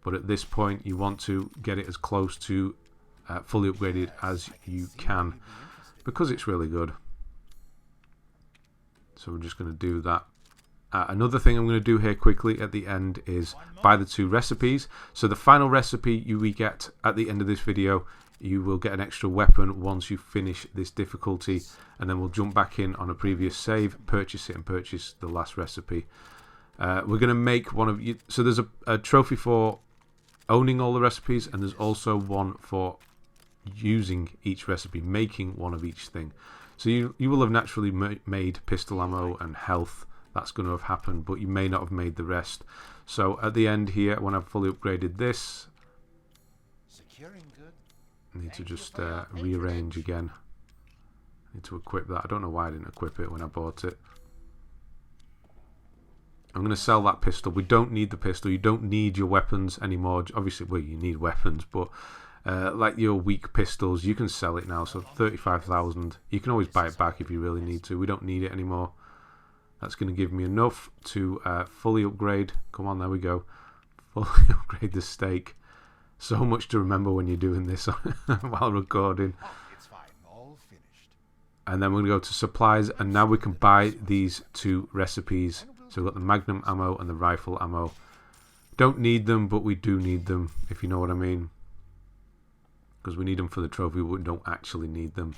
But at this point, you want to get it as close to fully upgraded as you can. Because it's really good. So we're just going to do that. Another thing I'm going to do here quickly at the end is buy the 2 recipes. So the final recipe we get at the end of this video, you will get an extra weapon once you finish this difficulty, and then we'll jump back in on a previous save, purchase it, and purchase the last recipe. We're going to make one of you. So there's a trophy for owning all the recipes, and there's also one for using each recipe, making one of each thing. So you will have naturally made pistol ammo and health. That's going to have happened, but you may not have made the rest. So at the end here, when I've fully upgraded this, I need to just rearrange again. I need to equip that. I don't know why I didn't equip it when I bought it. I'm going to sell that pistol. We don't need the pistol. You don't need your weapons anymore. Obviously, well, you need weapons, but like your weak pistols, you can sell it now. So 35,000. You can always buy it back if you really need to. We don't need it anymore. That's going to give me enough to fully upgrade. Come on, there we go. Fully upgrade the stake. So much to remember when you're doing this while recording. It's fine, all finished. And then we're going to go to supplies, and now we can buy these 2 recipes. So we've got the magnum ammo and the rifle ammo. Don't need them, but we do need them, if you know what I mean. Because we need them for the trophy, but we don't actually need them.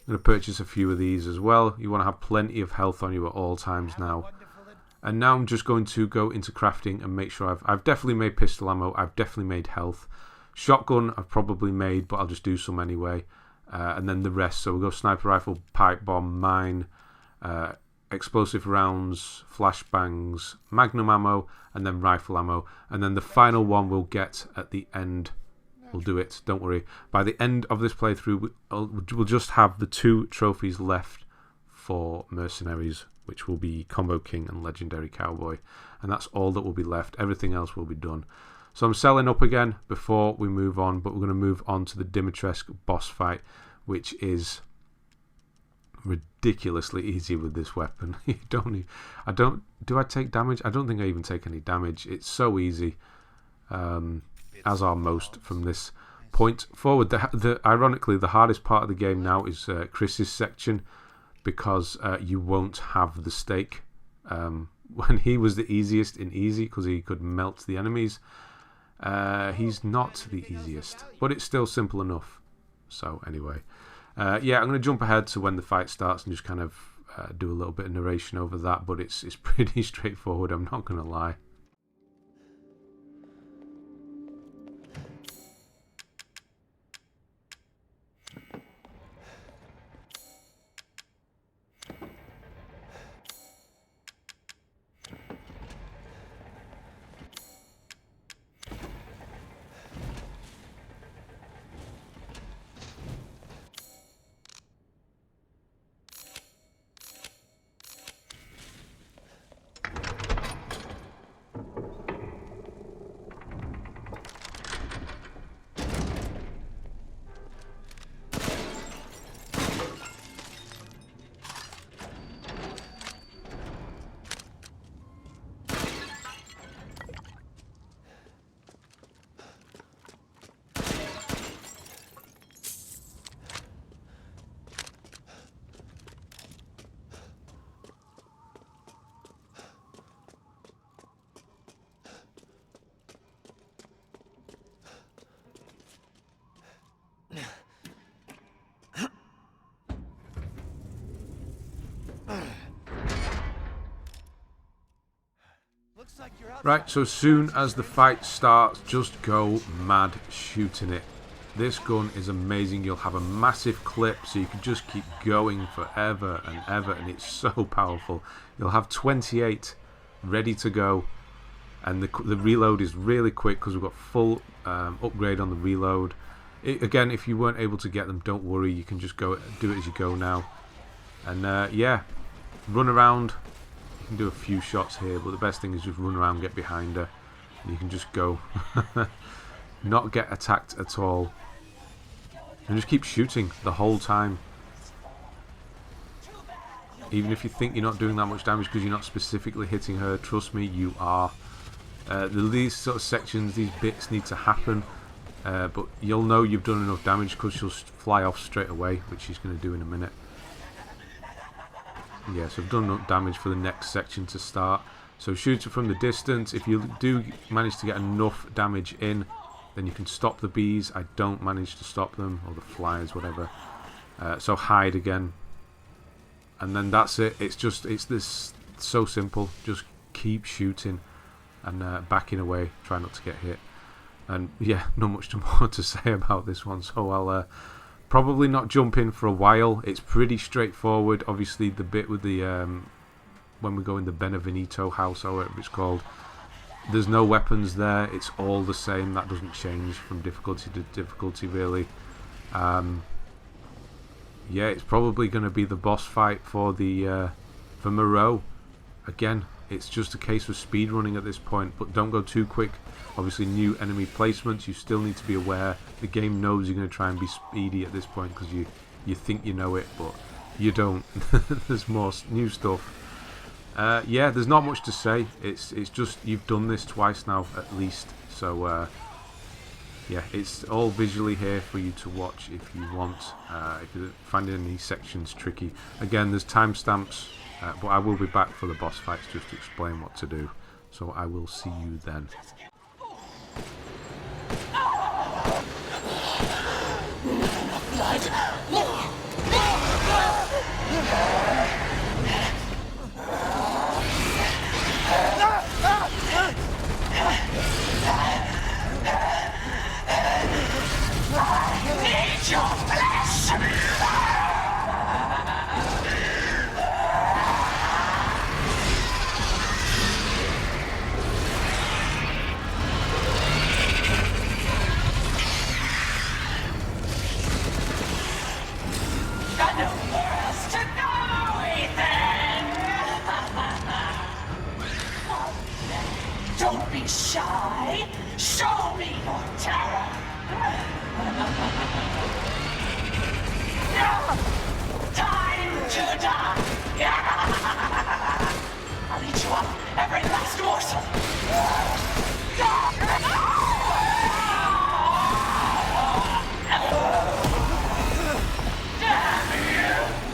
I'm going to purchase a few of these as well. You want to have plenty of health on you at all times now. And now I'm just going to go into crafting and make sure I've definitely made pistol ammo. I've definitely made health. Shotgun I've probably made, but I'll just do some anyway. And then the rest. So we'll go sniper rifle, pipe bomb, mine, explosive rounds, flashbangs, magnum ammo, and then rifle ammo. And then the final one we'll get at the end. We'll do it, don't worry. By the end of this playthrough, we'll just have the 2 trophies left for mercenaries, which will be Combo King and Legendary Cowboy. And that's all that will be left. Everything else will be done. So I'm selling up again before we move on, but we're going to move on to the Dimitrescu boss fight, which is ridiculously easy with this weapon. You don't need... Do I take damage? I don't think I even take any damage. It's so easy. As are most from this point forward. Ironically, the hardest part of the game now is Chris's section, because you won't have the stake. When he was the easiest in easy, because he could melt the enemies, he's not the easiest, but it's still simple enough. So anyway, yeah, I'm going to jump ahead to when the fight starts and just kind of do a little bit of narration over that, but it's pretty straightforward, I'm not going to lie. Right, so as soon as the fight starts, just go mad shooting it. This gun is amazing. You'll have a massive clip, so you can just keep going forever and ever, and it's so powerful. You'll have 28 ready to go, and the reload is really quick because we've got full upgrade on the reload. Again, if you weren't able to get them, don't worry. You can just go do it as you go now. And yeah, run around. You can do a few shots here, but the best thing is just run around, get behind her, and you can just go. Not get attacked at all. And just keep shooting the whole time. Even if you think you're not doing that much damage because you're not specifically hitting her, trust me, you are. These sort of sections, these bits need to happen. But you'll know you've done enough damage because she'll fly off straight away, which she's going to do in a minute. Yeah, so I've done enough damage for the next section to start. So shoot it from the distance. If you do manage to get enough damage in, then you can stop the bees. I don't manage to stop them, or the flies, whatever. So hide again. And then that's it. It's this so simple. Just keep shooting and backing away. Try not to get hit. And yeah, not much more to say about this one. So I'll probably not jump in for a while. It's pretty straightforward. Obviously, the bit with the when we go in the Beneviento house, or whatever it's called, there's no weapons there. It's all the same. That doesn't change from difficulty to difficulty, really. Yeah, it's probably going to be the boss fight for the for Moreau. Again, it's just a case of speed running at this point, but don't go too quick. Obviously, new enemy placements. You still need to be aware. The game knows you're going to try and be speedy at this point because you think you know it, but you don't. There's more new stuff. Yeah, there's not much to say. It's just you've done this twice now at least. So yeah, it's all visually here for you to watch if you want. If you're finding any sections tricky, again, there's timestamps. But I will be back for the boss fights just to explain what to do. So I will see you then. Don't be shy. Show me your terror. Time to die. I'll eat you up, every last morsel. Damn you,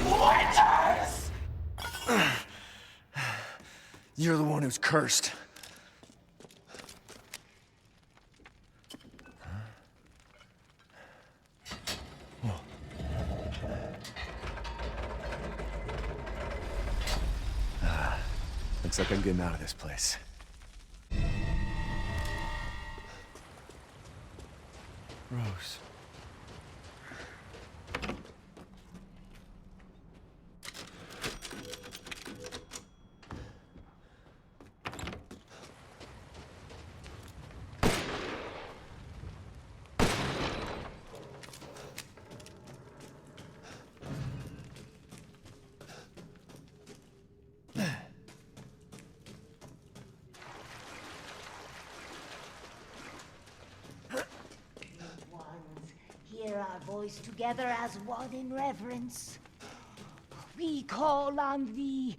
Winters! You're the one who's cursed. Looks like I'm getting out of this place. Rose. Hear our voice together as one in reverence. We call on thee.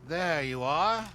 There you are.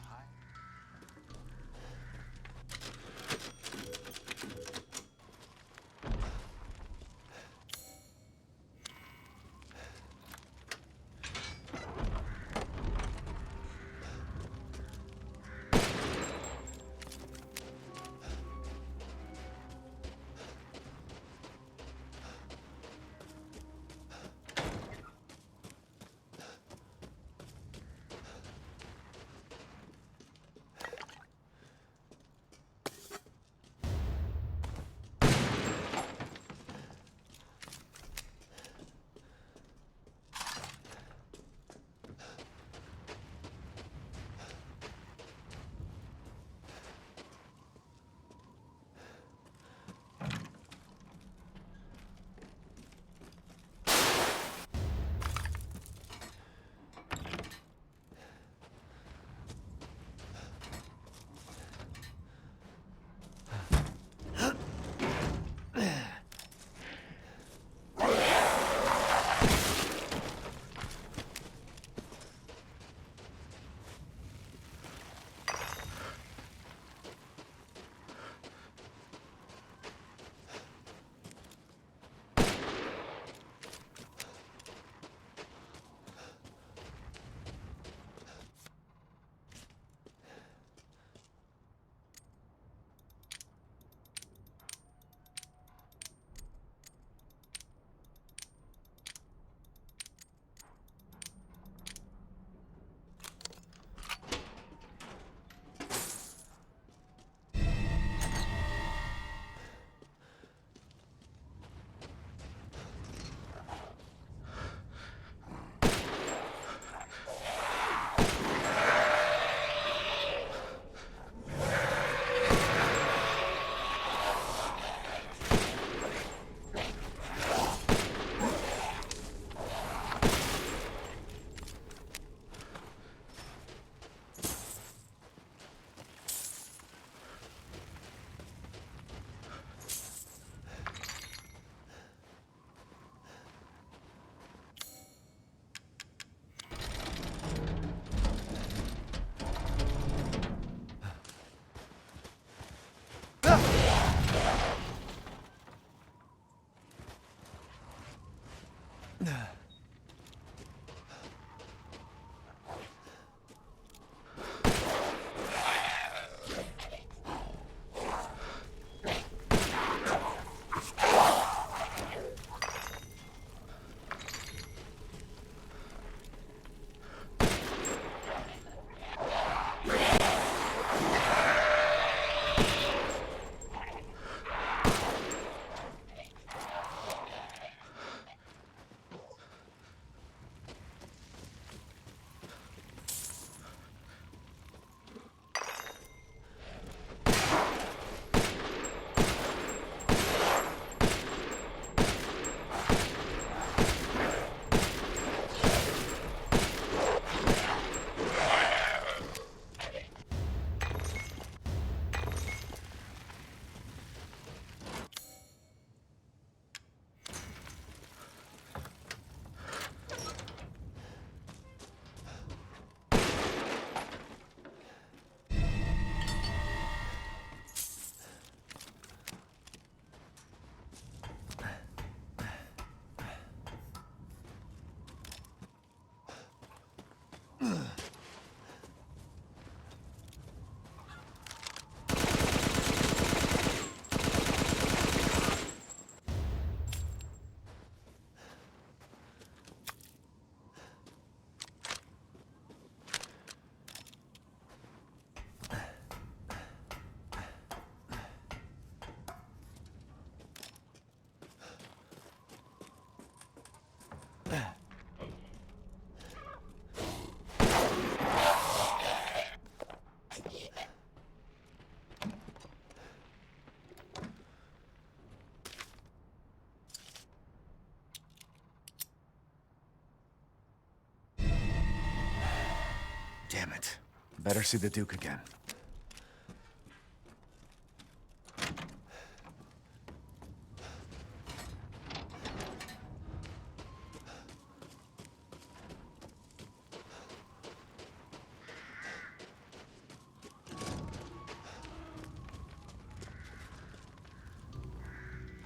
Damn it. Better see the Duke again.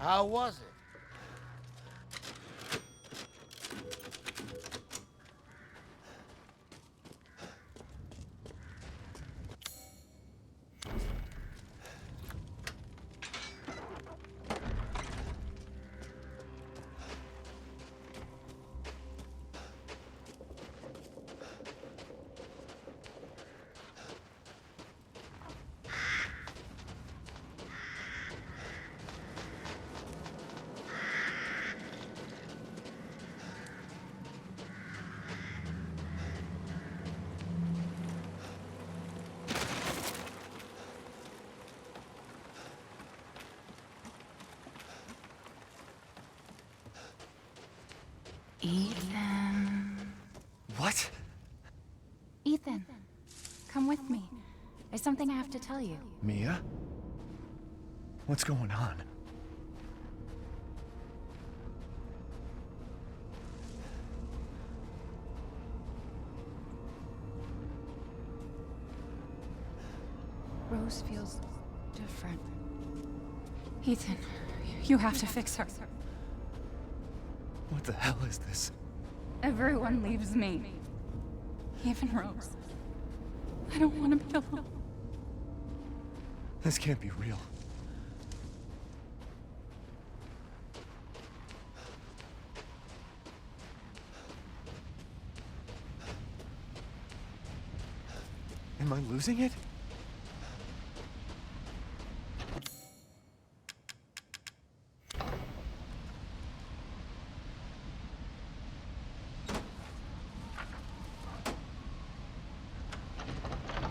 How was it? Ethan. What? Ethan, come with me. There's something I have to tell you. Mia? What's going on? Rose feels different. Ethan, you have to fix her. What the hell is this? Everyone leaves me. Even Rose. I don't want to be alone. This can't be real. Am I losing it?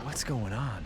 What's going on?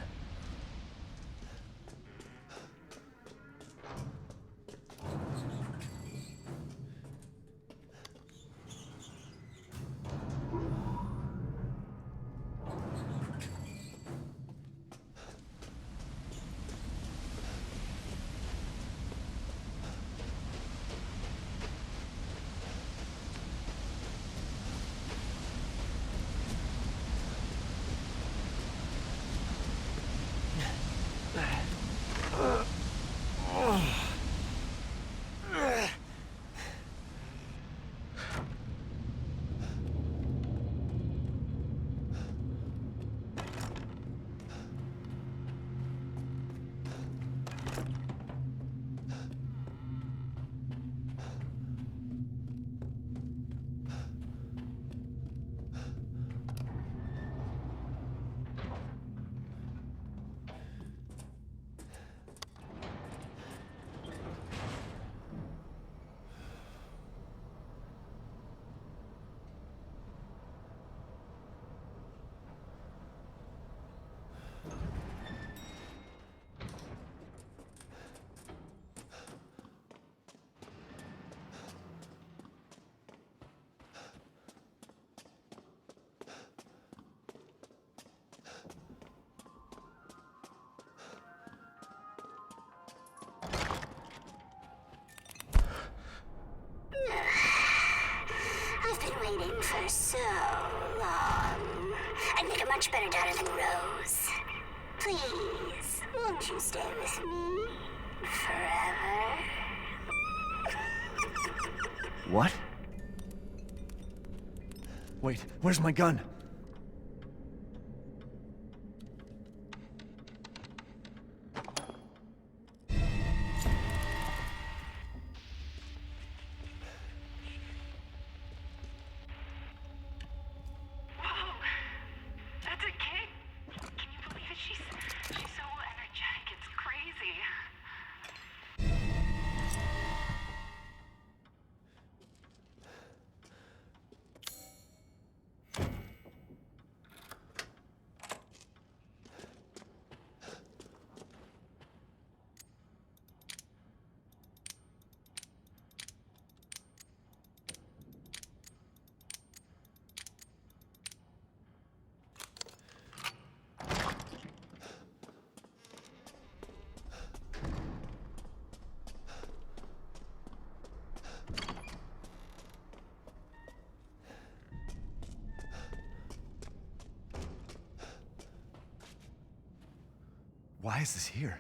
I've been waiting for so long. I'd make a much better daughter than Rose. Please, won't you stay with me forever? What? Wait, where's my gun? Why is this here?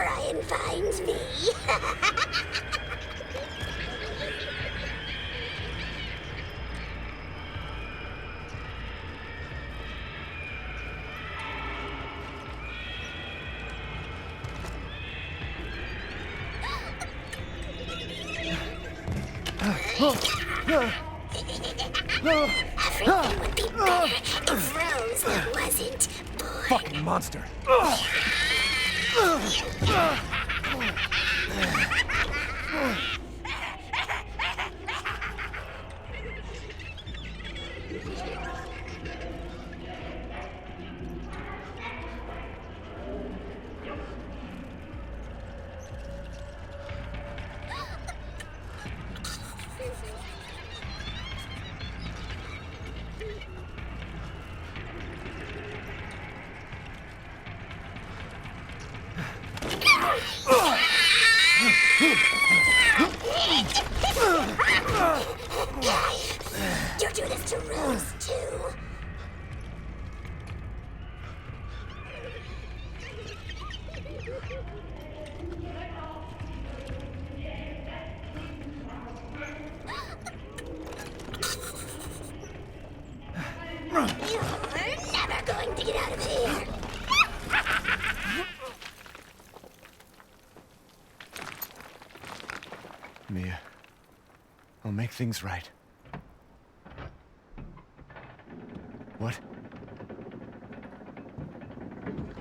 try and find me. Everything would be better if Rose wasn't born. Fucking monster. You do this to Rose, too. You're never going to get out of here. Mia, I'll make things right. What?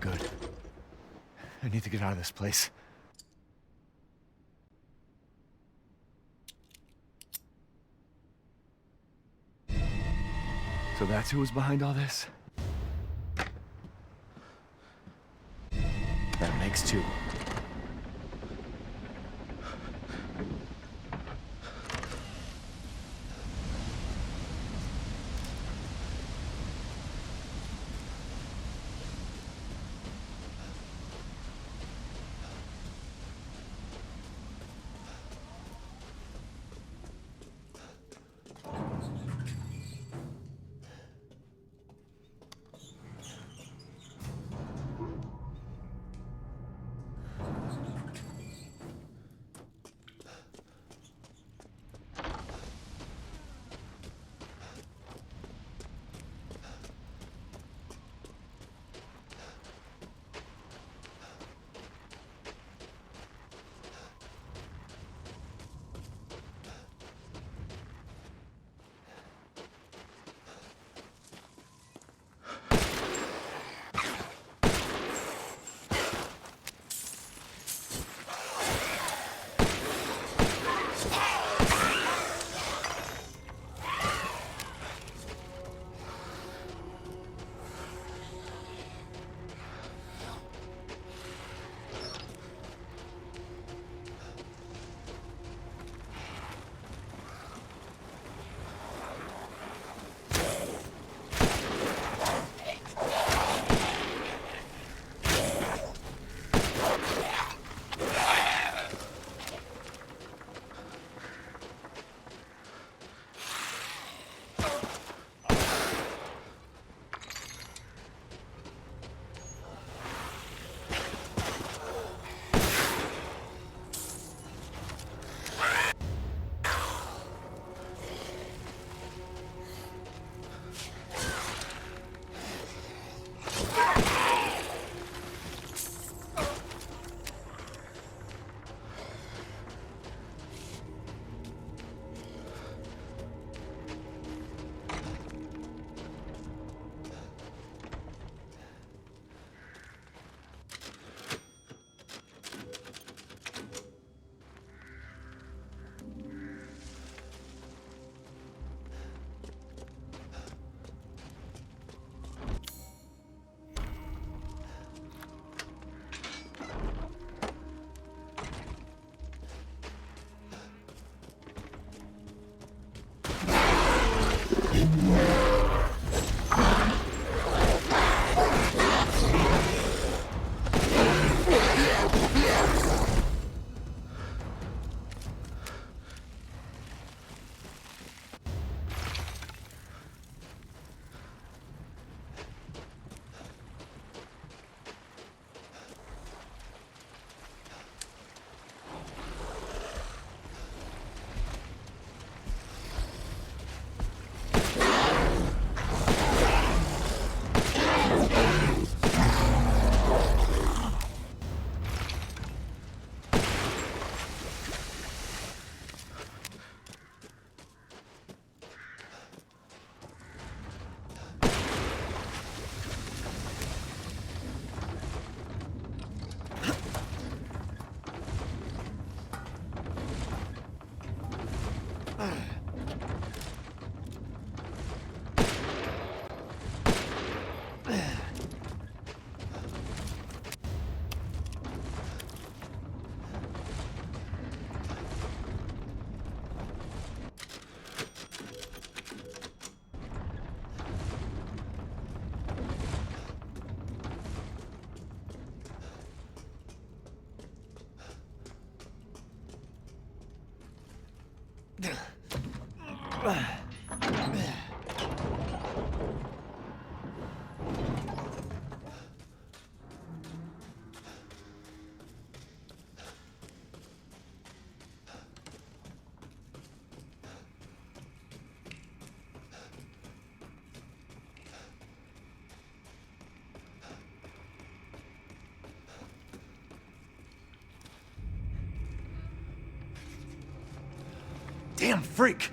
Good. I need to get out of this place. So that's who was behind all this? That makes two. Damn freak!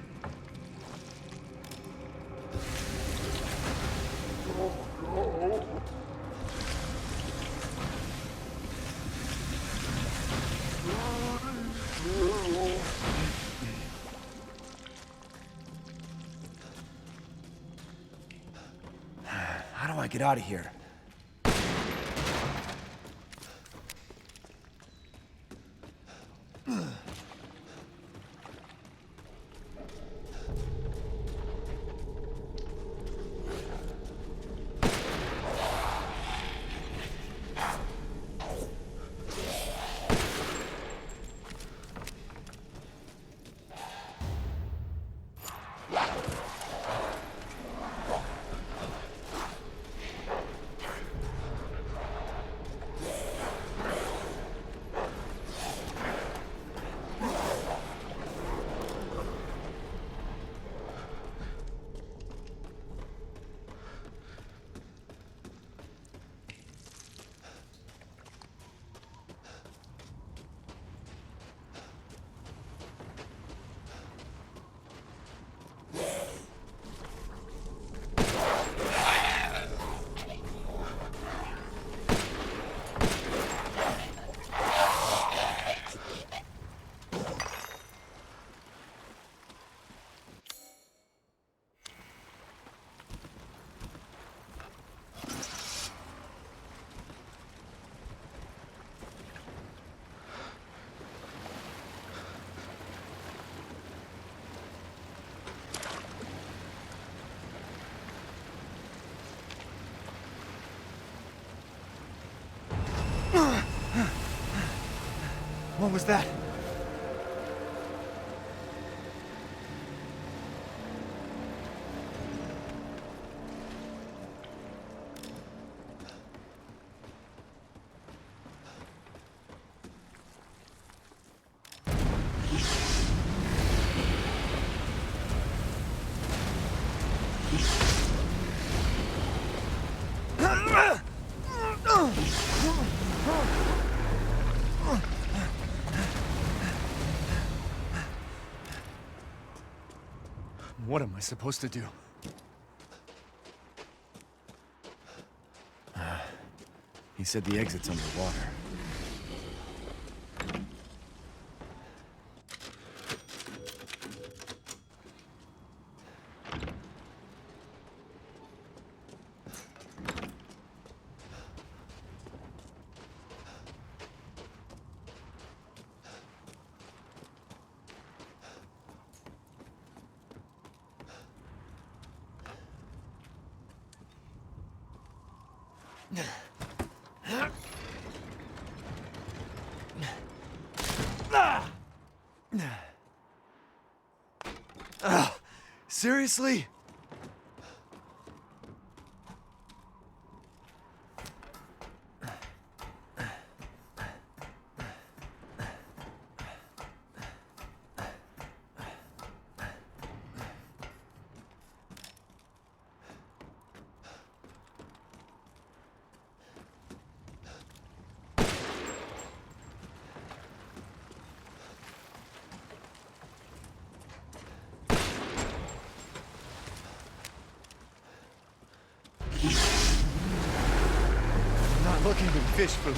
How do I get out of here? What was that? What am I supposed to do? He said the exit's underwater. Seriously? Looking for fish food.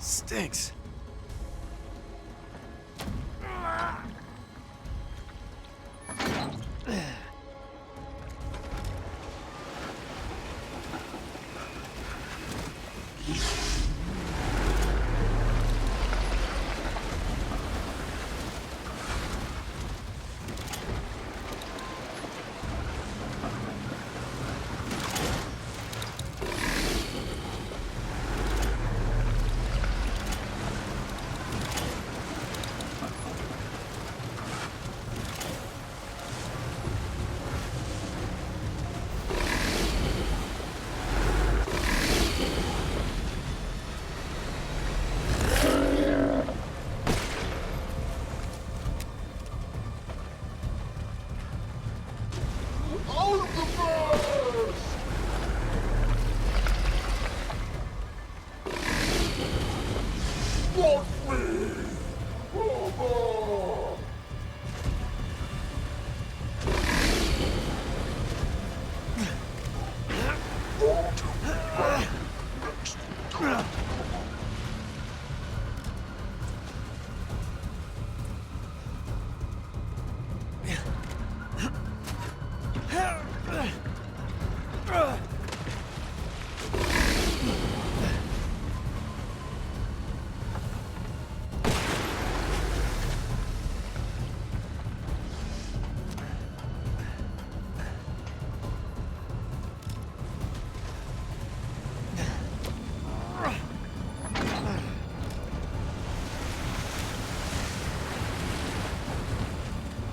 Stinks.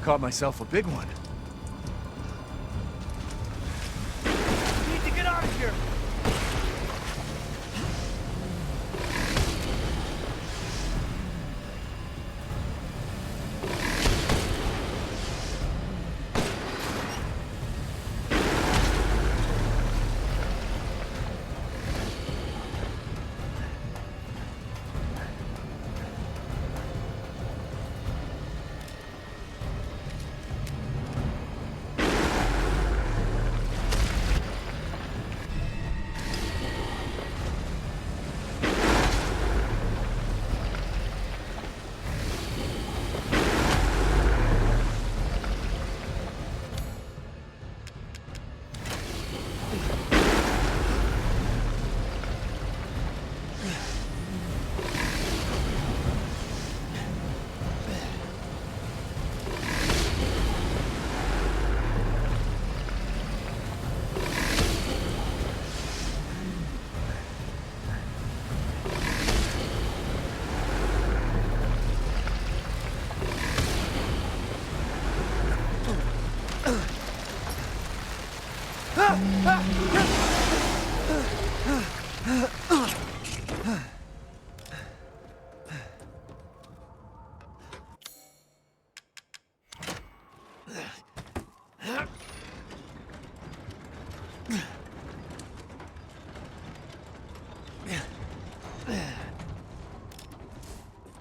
Caught myself a big one. Need to get out of here!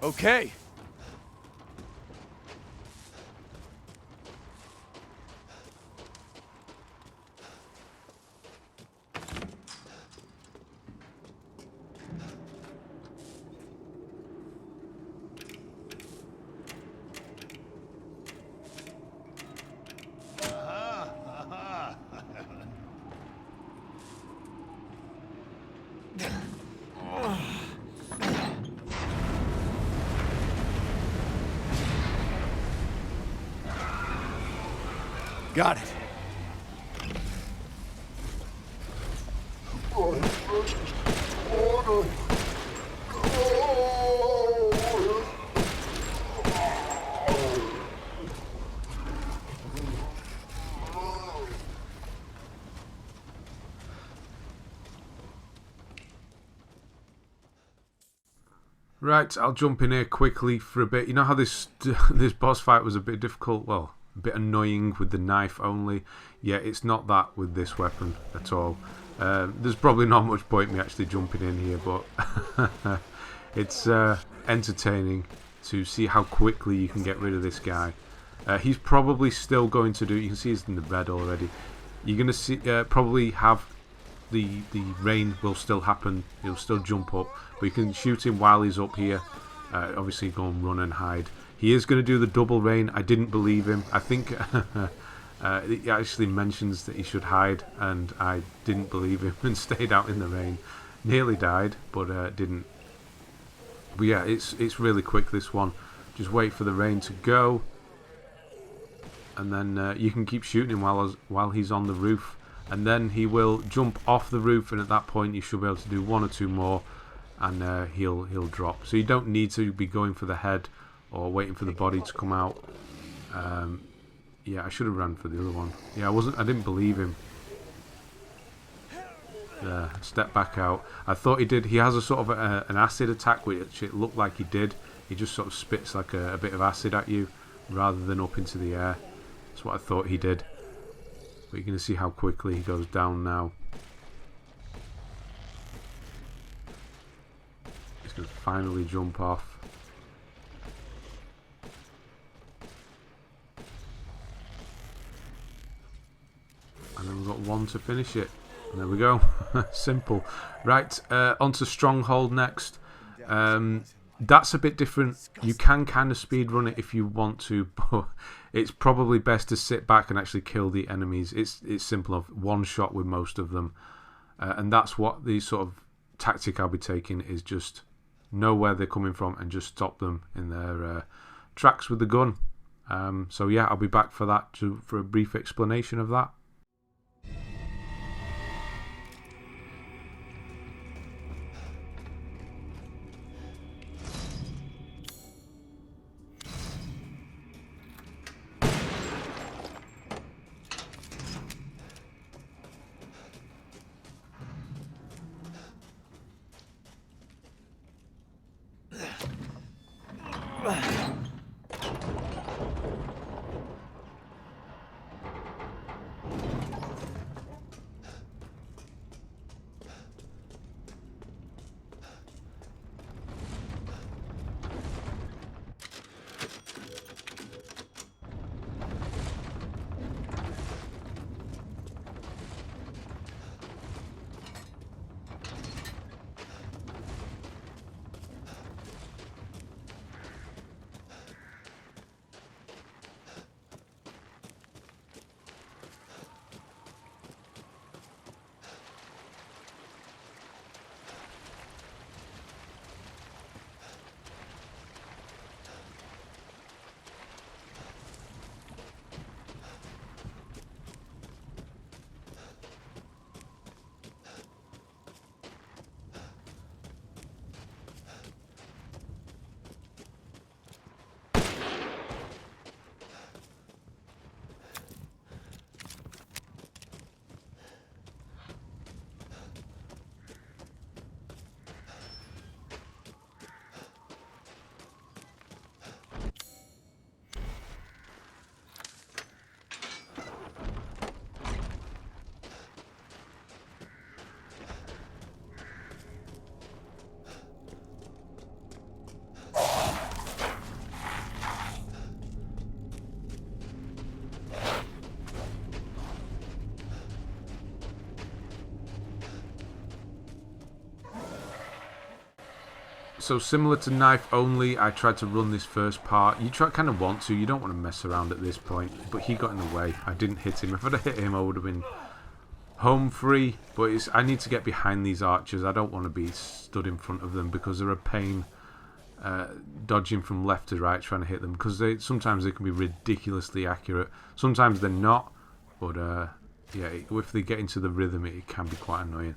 Okay. Got it. Right, I'll jump in here quickly for a bit. You know how this boss fight was a bit difficult? Well, a bit annoying with the knife only. Yeah, it's not that with this weapon at all. There's probably not much point me actually jumping in here, but it's entertaining to see how quickly you can get rid of this guy. He's probably still going to do, you can see he's in the red already. You're going to see probably have the rain will still happen. He'll still jump up, but you can shoot him while he's up here. Obviously go and run and hide. He is going to do the double rain. I didn't believe him. I think he actually mentions that he should hide, and I didn't believe him and stayed out in the rain. Nearly died, but didn't. But yeah, it's really quick, this one. Just wait for the rain to go, and then you can keep shooting him while he's on the roof, and then he will jump off the roof, and at that point you should be able to do one or two more, and he'll drop. So you don't need to be going for the head or waiting for the body to come out. Yeah, I should have ran for the other one. Yeah, I didn't believe him. Step back out. I thought he did. He has a sort of an acid attack, which it looked like he did. He just sort of spits like a bit of acid at you rather than up into the air. That's what I thought he did. But you're going to see how quickly he goes down now. He's going to finally jump off. And then we've got one to finish it. And there we go. Simple. Right, onto Stronghold next. That's a bit different. You can kind of speedrun it if you want to, but it's probably best to sit back and actually kill the enemies. It's simple enough. One shot with most of them. And that's what the sort of tactic I'll be taking, is just know where they're coming from and just stop them in their tracks with the gun. So yeah, I'll be back for that, for a brief explanation of that. So similar to Knife Only, I tried to run this first part. You kind of want to. You don't want to mess around at this point. But he got in the way. I didn't hit him. If I'd have hit him, I would have been home free. But I need to get behind these archers. I don't want to be stood in front of them because they're a pain dodging from left to right trying to hit them. Because sometimes they can be ridiculously accurate. Sometimes they're not. But yeah, if they get into the rhythm, it can be quite annoying.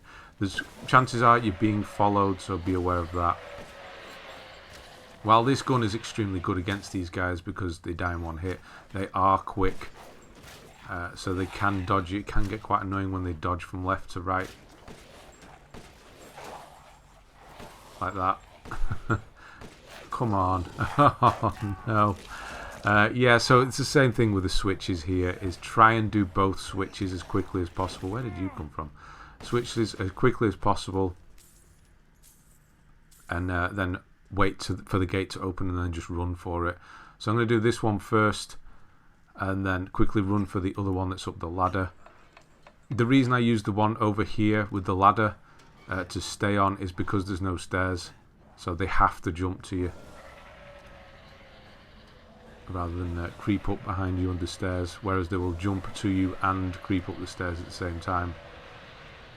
Chances are you're being followed, so be aware of that. While this gun is extremely good against these guys because they die in one hit, they are quick. So they can dodge. It can get quite annoying when they dodge from left to right. Like that. Come on. Oh, no. Yeah, so it's the same thing with the switches here. Is try and do both switches as quickly as possible. Where did you come from? Switches as quickly as possible. And then wait for the gate to open and then just run for it. So I'm going to do this one first and then quickly run for the other one that's up the ladder. The reason I use the one over here with the ladder to stay on is because there's no stairs, so they have to jump to you rather than creep up behind you under stairs, whereas they will jump to you and creep up the stairs at the same time.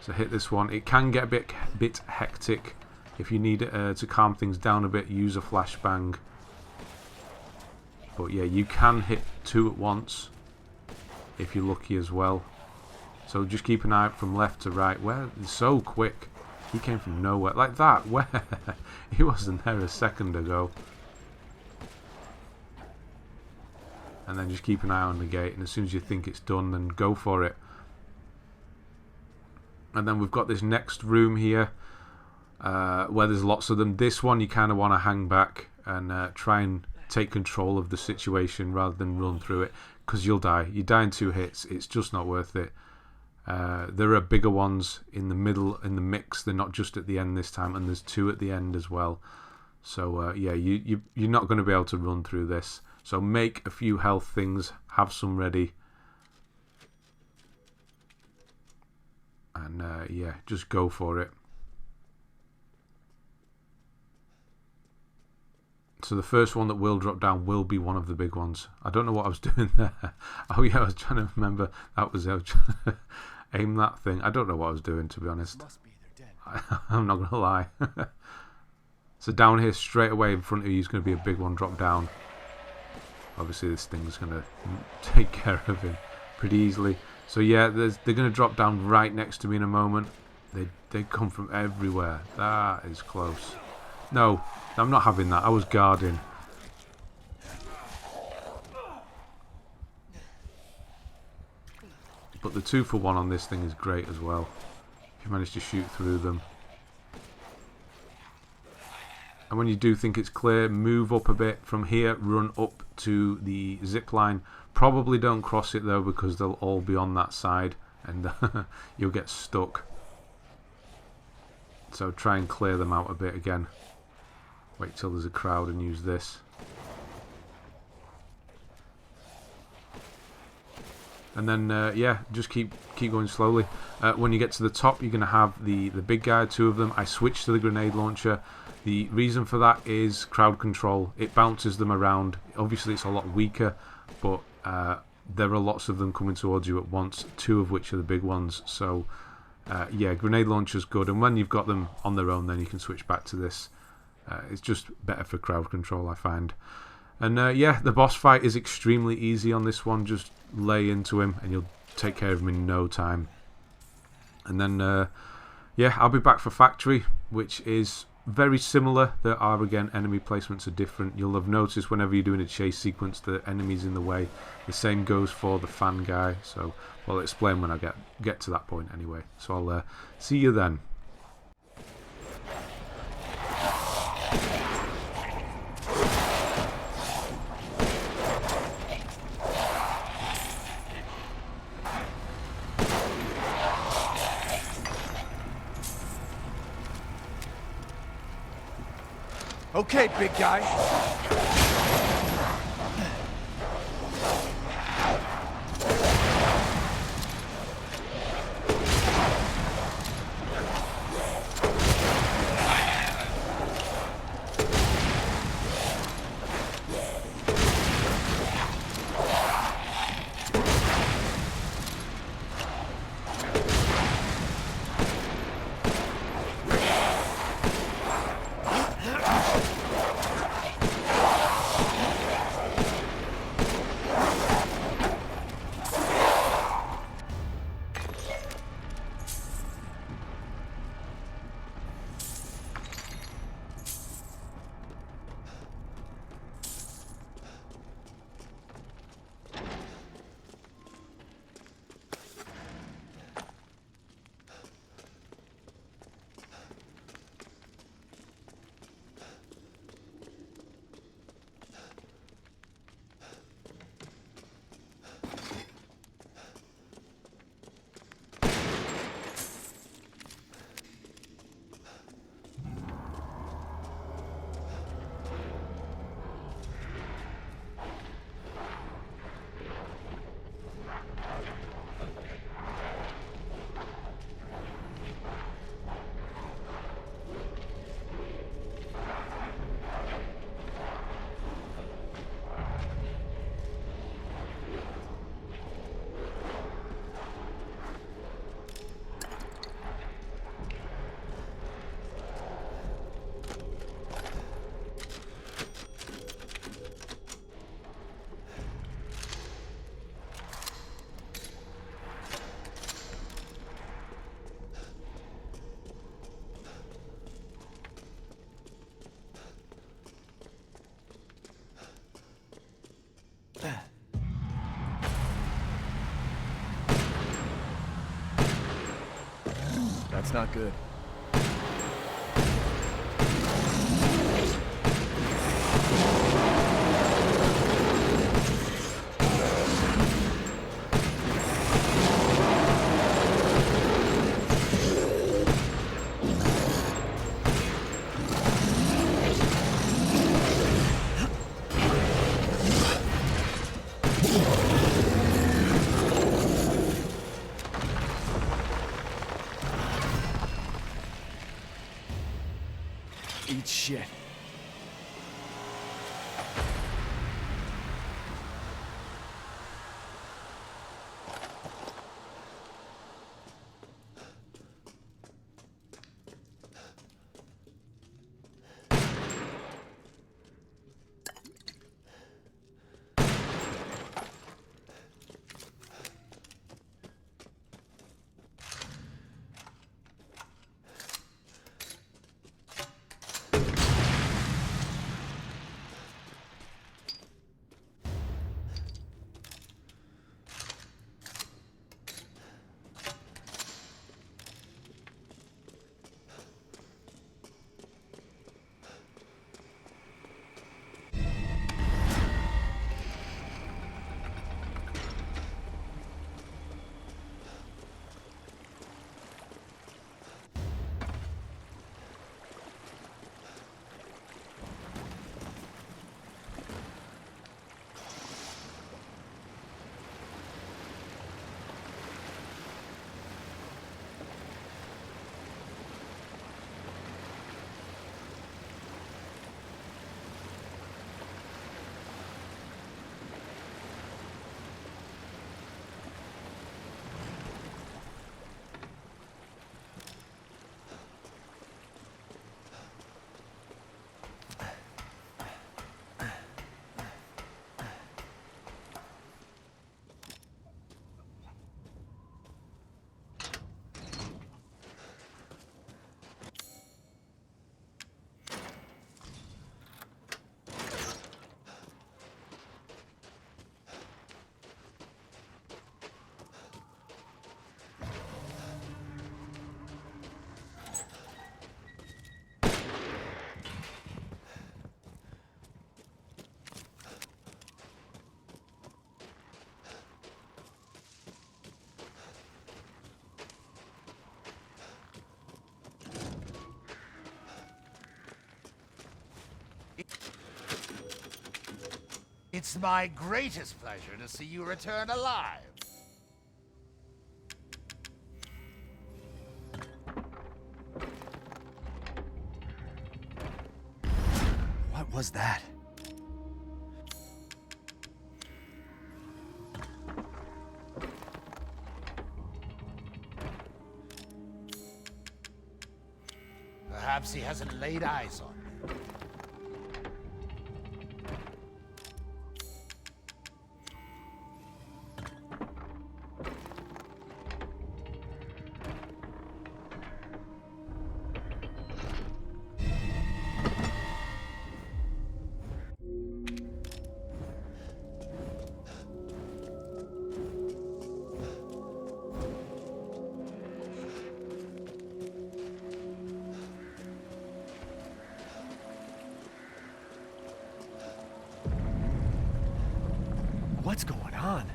So hit this one. It can get a bit hectic. If you need to calm things down a bit, use a flashbang. But yeah, you can hit two at once if you're lucky as well. So just keep an eye out from left to right. Where it's so quick. He came from nowhere. Like that. Where? He wasn't there a second ago. And then just keep an eye on the gate. And as soon as you think it's done, then go for it. And then we've got this next room here. Where there's lots of them. This one you kind of want to hang back and try and take control of the situation rather than run through it, because you'll die. You die in 2 hits. It's just not worth it. There are bigger ones in the middle, in the mix. They're not just at the end this time, and there's 2 at the end as well. So yeah, you're not going to be able to run through this. So make a few health things, have some ready, and yeah, just go for it. So the first one that will drop down will be one of the big ones. I don't know what I was doing there. Oh yeah, I was trying to remember. That was I was trying to aim that thing. I don't know what I was doing, to be honest. I'm not gonna lie. So down here straight away in front of you is going to be a big one drop down. Obviously this thing's going to take care of him pretty easily. So yeah, they're going to drop down right next to me in a moment. They come from everywhere. That is close. No, I'm not having that. I was guarding. But the 2-for-1 on this thing is great as well. If you manage to shoot through them. And when you do think it's clear, move up a bit. From here, run up to the zip line. Probably don't cross it though, because they'll all be on that side and you'll get stuck. So try and clear them out a bit again. Wait till there's a crowd and use this. And then yeah, just keep going slowly. When you get to the top, you're going to have the big guy, 2 of them. I switched to the grenade launcher. The reason for that is crowd control. It bounces them around. Obviously it's a lot weaker, but there are lots of them coming towards you at once, 2 of which are the big ones. So yeah, grenade launcher's good, and when you've got them on their own, then you can switch back to this. It's just better for crowd control, I find. And yeah, the boss fight is extremely easy on this one. Just lay into him and you'll take care of him in no time. And then yeah, I'll be back for factory, which is very similar. There are, again, enemy placements are different. You'll have noticed whenever you're doing a chase sequence, the enemy's in the way. The same goes for the fan guy. So I'll explain when I get to that point anyway. So I'll see you then. Okay, big guy. That's not good. Shit. It's my greatest pleasure to see you return alive. What was that? Perhaps he hasn't laid eyes on me. What's going on?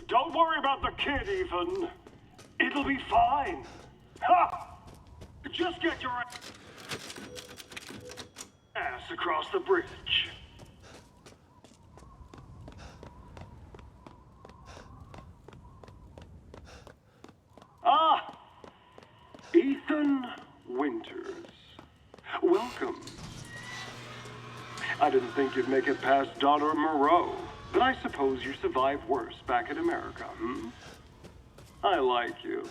Don't worry about the kid, Ethan. It'll be fine. Ha! Just get your ass across the bridge. Ah! Ethan Winters. Welcome. I didn't think you'd make it past Daughter Moreau. But I suppose you survived worse back in America, hmm? I like you.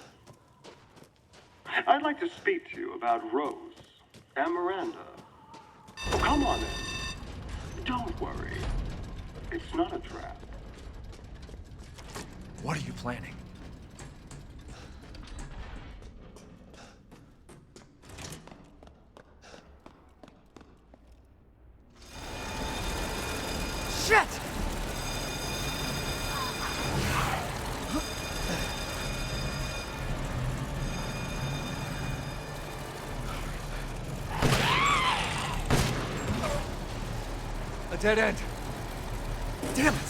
I'd like to speak to you about Rose and Miranda. Oh, come on in. Don't worry. It's not a trap. What are you planning? Shit! A dead end. Damn it!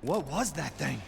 What was that thing?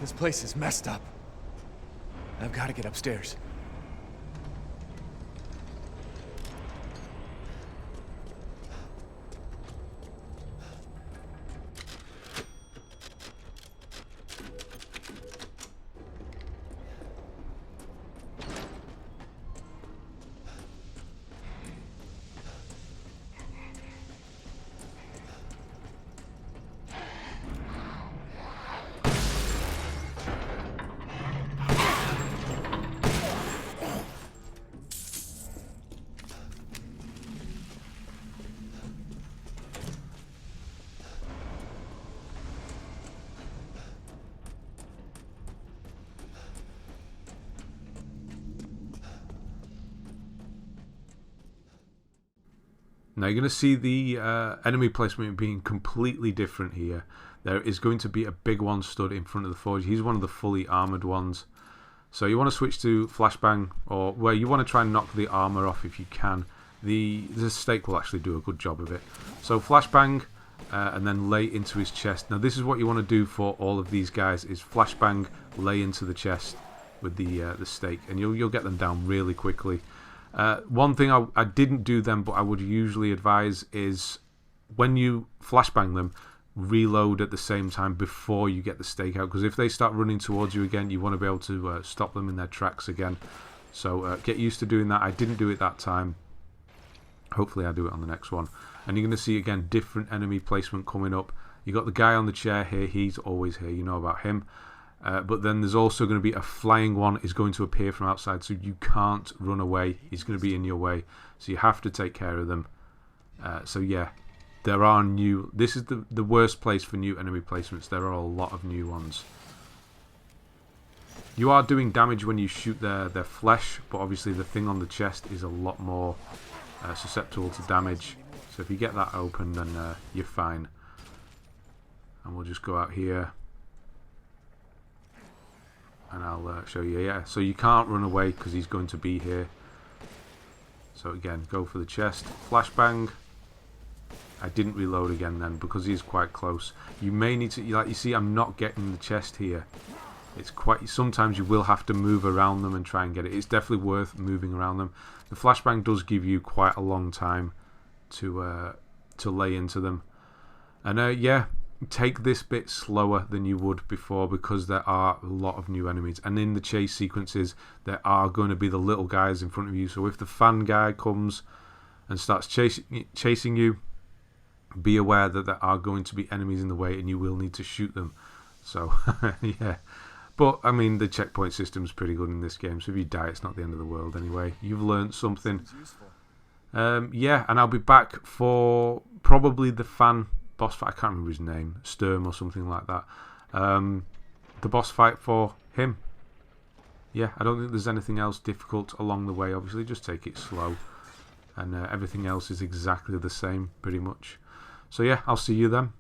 This place is messed up. I've got to get upstairs. Now you're going to see the enemy placement being completely different here. There is going to be a big one stood in front of the forge. He's one of the fully armoured ones. So you want to switch to flashbang, or where you want to try and knock the armour off if you can. The S.T.A.K.E will actually do a good job of it. So flashbang and then lay into his chest. Now this is what you want to do for all of these guys, is flashbang, lay into the chest with the S.T.A.K.E, and you'll get them down really quickly. One thing I didn't do them, but I would usually advise, is when you flashbang them, reload at the same time before you get the S.T.A.K.E out, because if they start running towards you again, you want to be able to stop them in their tracks again. So get used to doing that. I didn't do it that time. Hopefully I do it on the next one. And you're going to see again different enemy placement coming up. You got the guy on the chair here. He's always here. You know about him. But then there's also going to be a flying one is going to appear from outside, so you can't run away. He's going to be in your way, so you have to take care of them. So yeah, there are new... This is the worst place for new enemy placements. There are a lot of new ones. You are doing damage when you shoot their flesh, but obviously the thing on the chest is a lot more susceptible to damage. So if you get that open, then you're fine. And we'll just go out here. And I'll show you, yeah. So you can't run away because he's going to be here. So again, go for the chest. Flashbang. I didn't reload again then because he's quite close. You may need to, like you see, I'm not getting the chest here. It's quite, sometimes you will have to move around them and try and get it. It's definitely worth moving around them. The flashbang does give you quite a long time to lay into them. And yeah, take this bit slower than you would before because there are a lot of new enemies, and in the chase sequences there are going to be the little guys in front of you. So if the fan guy comes and starts chasing you, be aware that there are going to be enemies in the way and you will need to shoot them. So yeah, but I mean the checkpoint system is pretty good in this game, so if you die it's not the end of the world anyway. You've learned something. Yeah, and I'll be back for probably the fan boss fight. I can't remember his name, Sturm or something like that. The boss fight for him. Yeah, I don't think there's anything else difficult along the way. Obviously, just take it slow, and everything else is exactly the same, pretty much. So yeah, I'll see you then.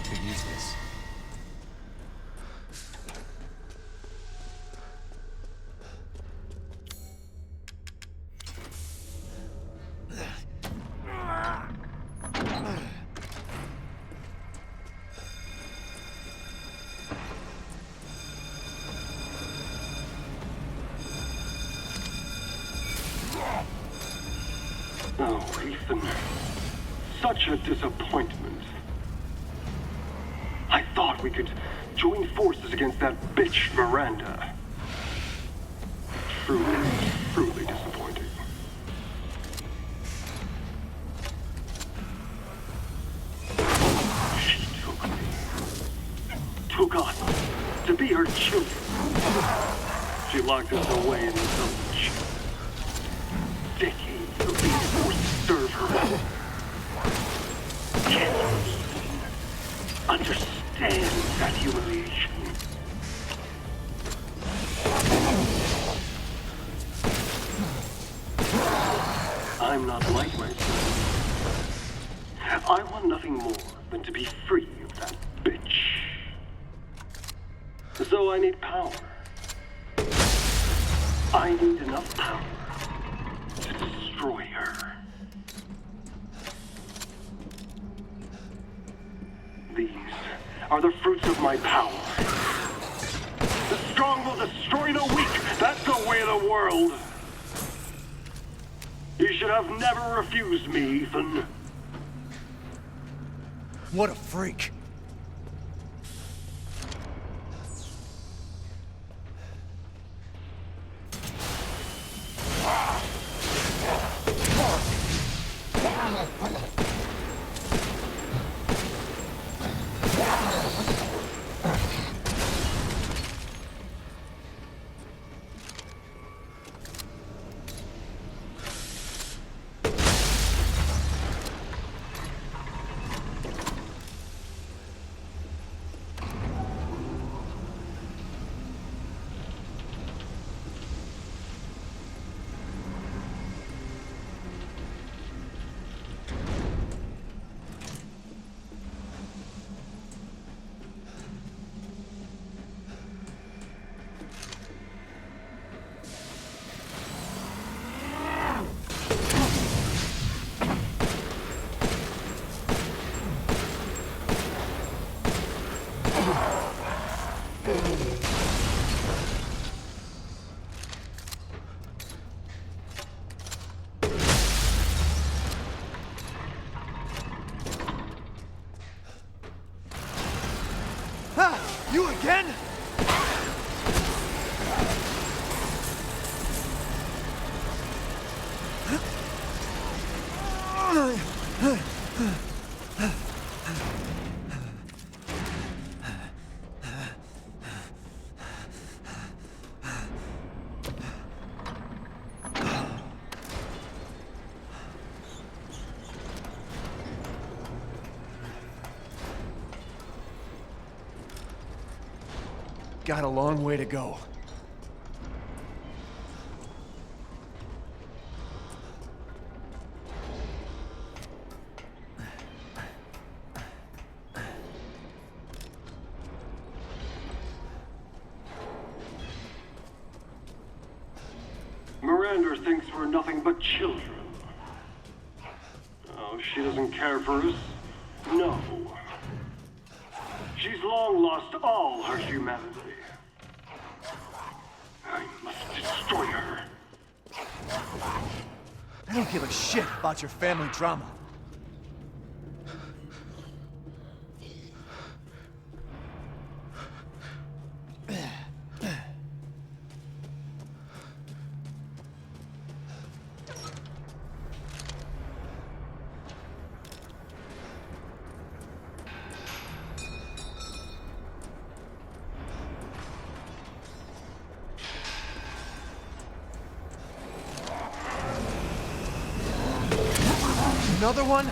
Could use this. Oh, Ethan. Such a disappointment. I thought we could join forces against that bitch Miranda. Truly disappointing. She took me. Took us to be her children. She locked us away in the village. Decades of being forced to serve her. Can't you even understand that humiliation? I'm not like my son. I want nothing more than to be free of that bitch. So I need power. I need enough power to destroy her. These are the fruits of my power. The strong will destroy the weak. That's the way of the world. You should have never refused me, Ethan. What a freak. You again? Got a long way to go. Miranda thinks we're nothing but children. Oh, she doesn't care for us? No. She's long lost all her humanity. I must destroy her. I don't give a shit about your family drama. Another one?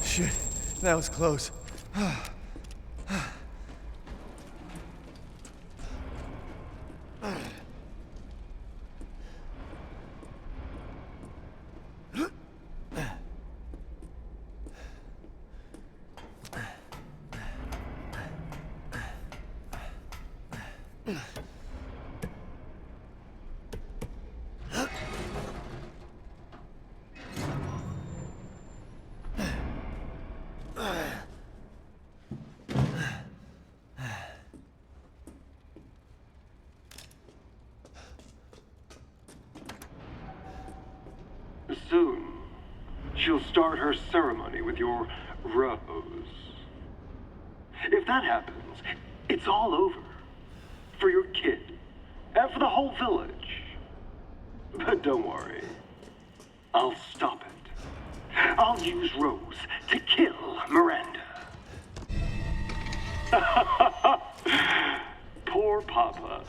Shit, that was close. Soon, she'll start her ceremony with your rose. If that happens, it's all over. For your kid. And for the whole village. But don't worry. I'll stop it. I'll use Rose to kill Miranda. Poor Papa.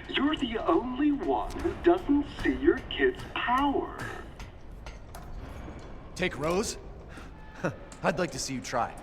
You're the only one who doesn't see your kid's power. Take Rose? I'd like to see you try.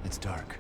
It's dark.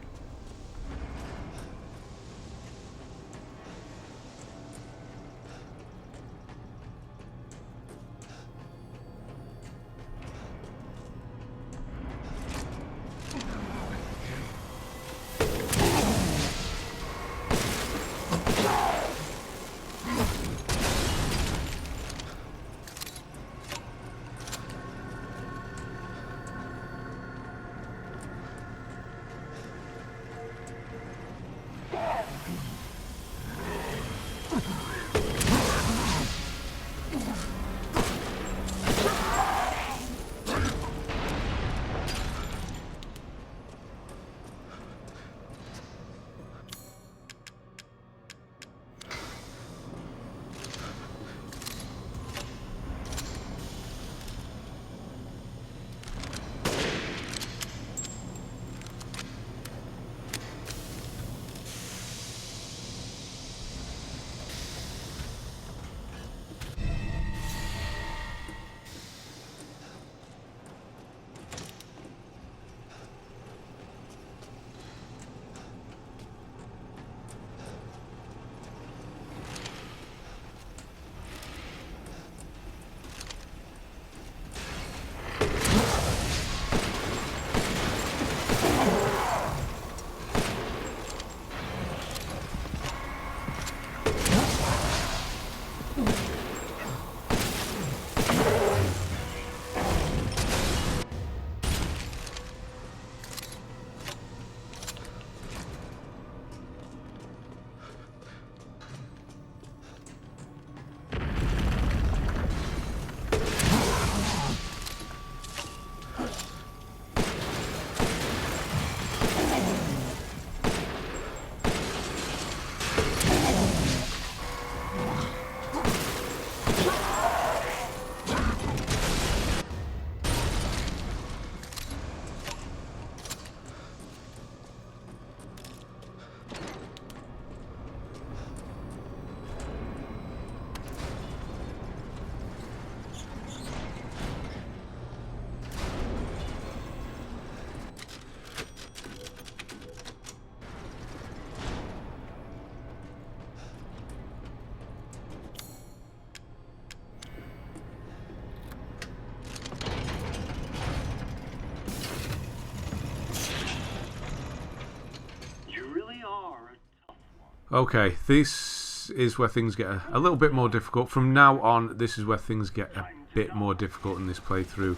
Okay, this is where things get a little bit more difficult. From now on, this is where things get a bit more difficult in this playthrough.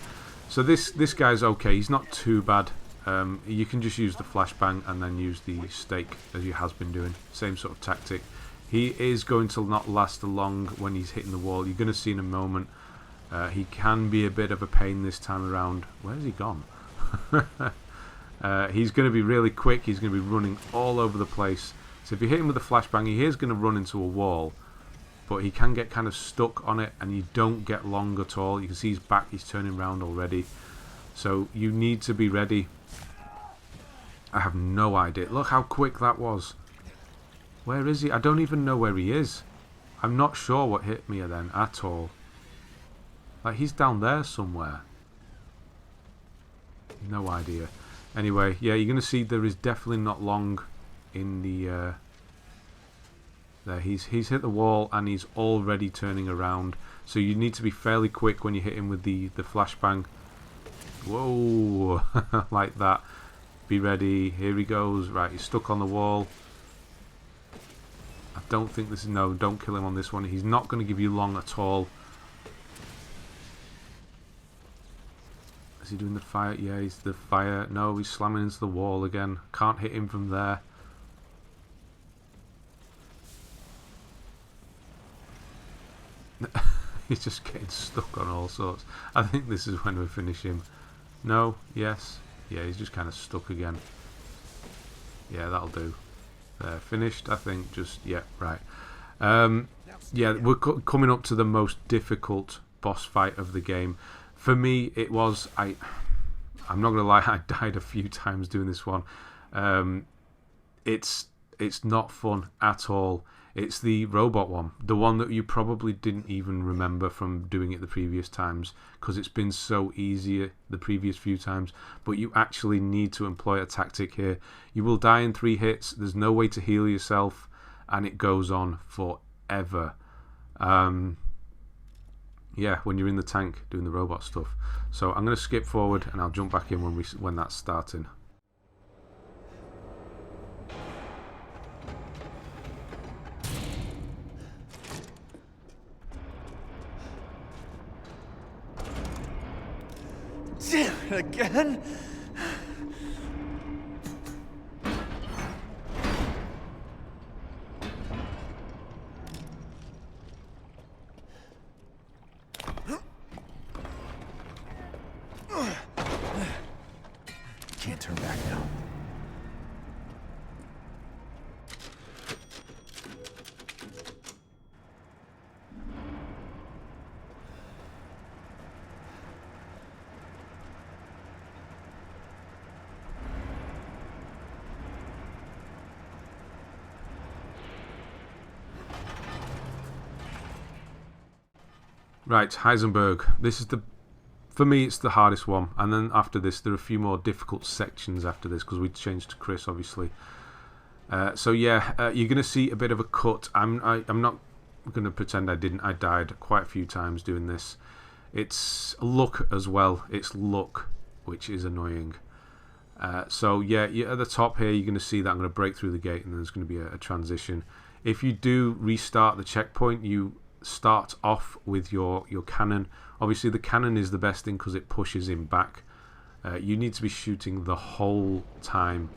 So this guy's okay. He's not too bad. You can just use the flashbang and then use the S.T.A.K.E as you has been doing. Same sort of tactic. He is going to not last long when he's hitting the wall. You're going to see in a moment. He can be a bit of a pain this time around. Where's he gone? He's going to be really quick. He's going to be running all over the place. So if you hit him with a flashbang, he is going to run into a wall. But he can get kind of stuck on it, and you don't get long at all. You can see his back. He's turning around already. So you need to be ready. I have no idea. Look how quick that was. Where is he? I don't even know where he is. I'm not sure what hit me then at all. Like, he's down there somewhere. No idea. Anyway, yeah, you're going to see there is definitely not long in the... there, he's hit the wall and he's already turning around. So you need to be fairly quick when you hit him with the flashbang. Whoa! Like that. Be ready. Here he goes. Right, he's stuck on the wall. I don't think this is... No, don't kill him on this one. He's not going to give you long at all. Is he doing the fire? Yeah, he's the fire. No, he's slamming into the wall again. Can't hit him from there. He's just getting stuck on all sorts. I think this is when we finish him. No? Yes? Yeah, he's just kind of stuck again. Yeah, that'll do. There, finished, I think. Just, yeah, right. Yeah, we're coming up to the most difficult boss fight of the game. For me, it was... I'm not going to lie, I died a few times doing this one. It's not fun at all. It's the robot one. The one that you probably didn't even remember from doing it the previous times, because it's been so easy the previous few times. But you actually need to employ a tactic here. You will die in 3 hits. There's no way to heal yourself, and it goes on forever. Yeah, when you're in the tank doing the robot stuff. So I'm going to skip forward and I'll jump back in when that's starting. Damn it again! Can't turn back now. Right, Heisenberg. This is for me, it's the hardest one. And then after this, there are a few more difficult sections after this, because we changed to Chris, obviously. So yeah, you're going to see a bit of a cut. I'm not going to pretend I didn't. I died quite a few times doing this. It's luck as well. It's luck, which is annoying. So yeah, at the top here, you're going to see that I'm going to break through the gate, and there's going to be a transition. If you do restart the checkpoint, you start off with your cannon. Obviously the cannon is the best thing because it pushes him back. You need to be shooting the whole time.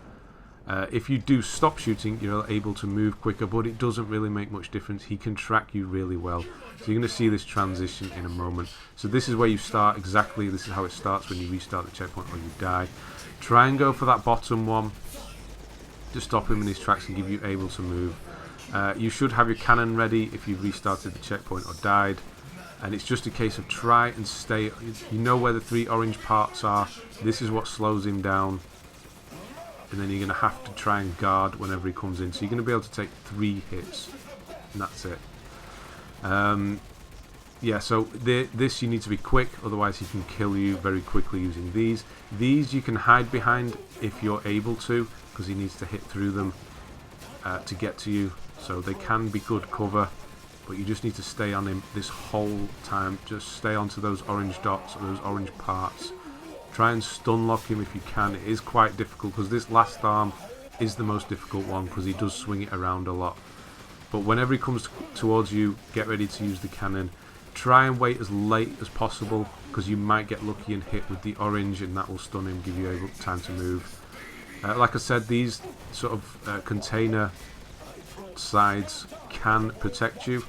If you do stop shooting, you're able to move quicker, but it doesn't really make much difference. He can track you really well. So you're going to see this transition in a moment. So this is where you start exactly. This is how it starts when you restart the checkpoint or you die. Try and go for that bottom one to stop him in his tracks and give you able to move. You should have your cannon ready if you've restarted the checkpoint or died, and it's just a case of try and stay. You know where the 3 orange parts are. This is what slows him down, and then you're going to have to try and guard whenever he comes in. So you're going to be able to take 3 hits, and that's it. Yeah, so this you need to be quick, otherwise he can kill you very quickly using these. These you can hide behind if you're able to, because he needs to hit through them to get to you. So they can be good cover, but you just need to stay on him this whole time. Just stay onto those orange dots or those orange parts. Try and stun lock him if you can. It is quite difficult because this last arm is the most difficult one because he does swing it around a lot. But whenever he comes towards you, get ready to use the cannon. Try and wait as late as possible, because you might get lucky and hit with the orange, and that will stun him, give you time to move. Like I said, these sort of container sides can protect you,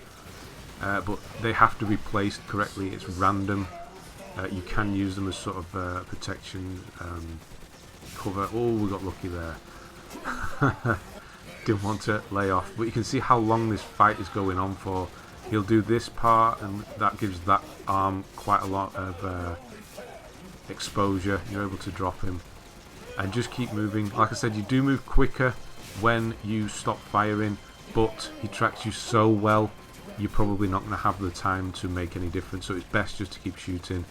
but they have to be placed correctly. It's random. You can use them as sort of protection cover. Oh, we got lucky there. Didn't want to lay off, but you can see how long this fight is going on for. He'll do this part, and that gives that arm quite a lot of exposure. You're able to drop him and just keep moving. Like I said, you do move quicker when you stop firing, but he tracks you so well, you're probably not going to have the time to make any difference, so it's best just to keep shooting.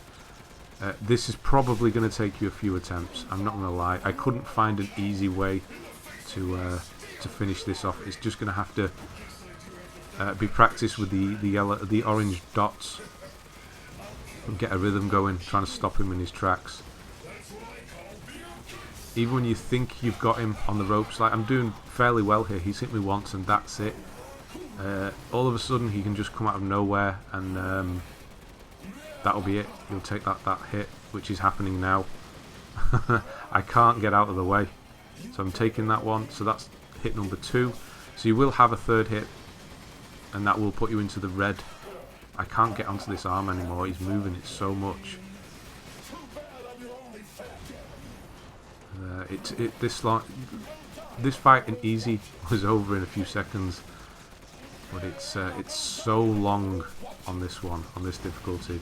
This is probably going to take you a few attempts, I'm not going to lie. I couldn't find an easy way to finish this off. It's just going to have to be practice with the orange dots and get a rhythm going, trying to stop him in his tracks. Even when you think you've got him on the ropes, like I'm doing fairly well here. He's hit me once and that's it. All of a sudden he can just come out of nowhere, and that'll be it. He'll take that hit, which is happening now. I can't get out of the way, so I'm taking that one. So that's hit number 2. So you will have a third hit, and that will put you into the red. I can't get onto this arm anymore. He's moving it so much. This fight in easy was over in a few seconds, but it's so long on this one, on this difficulty.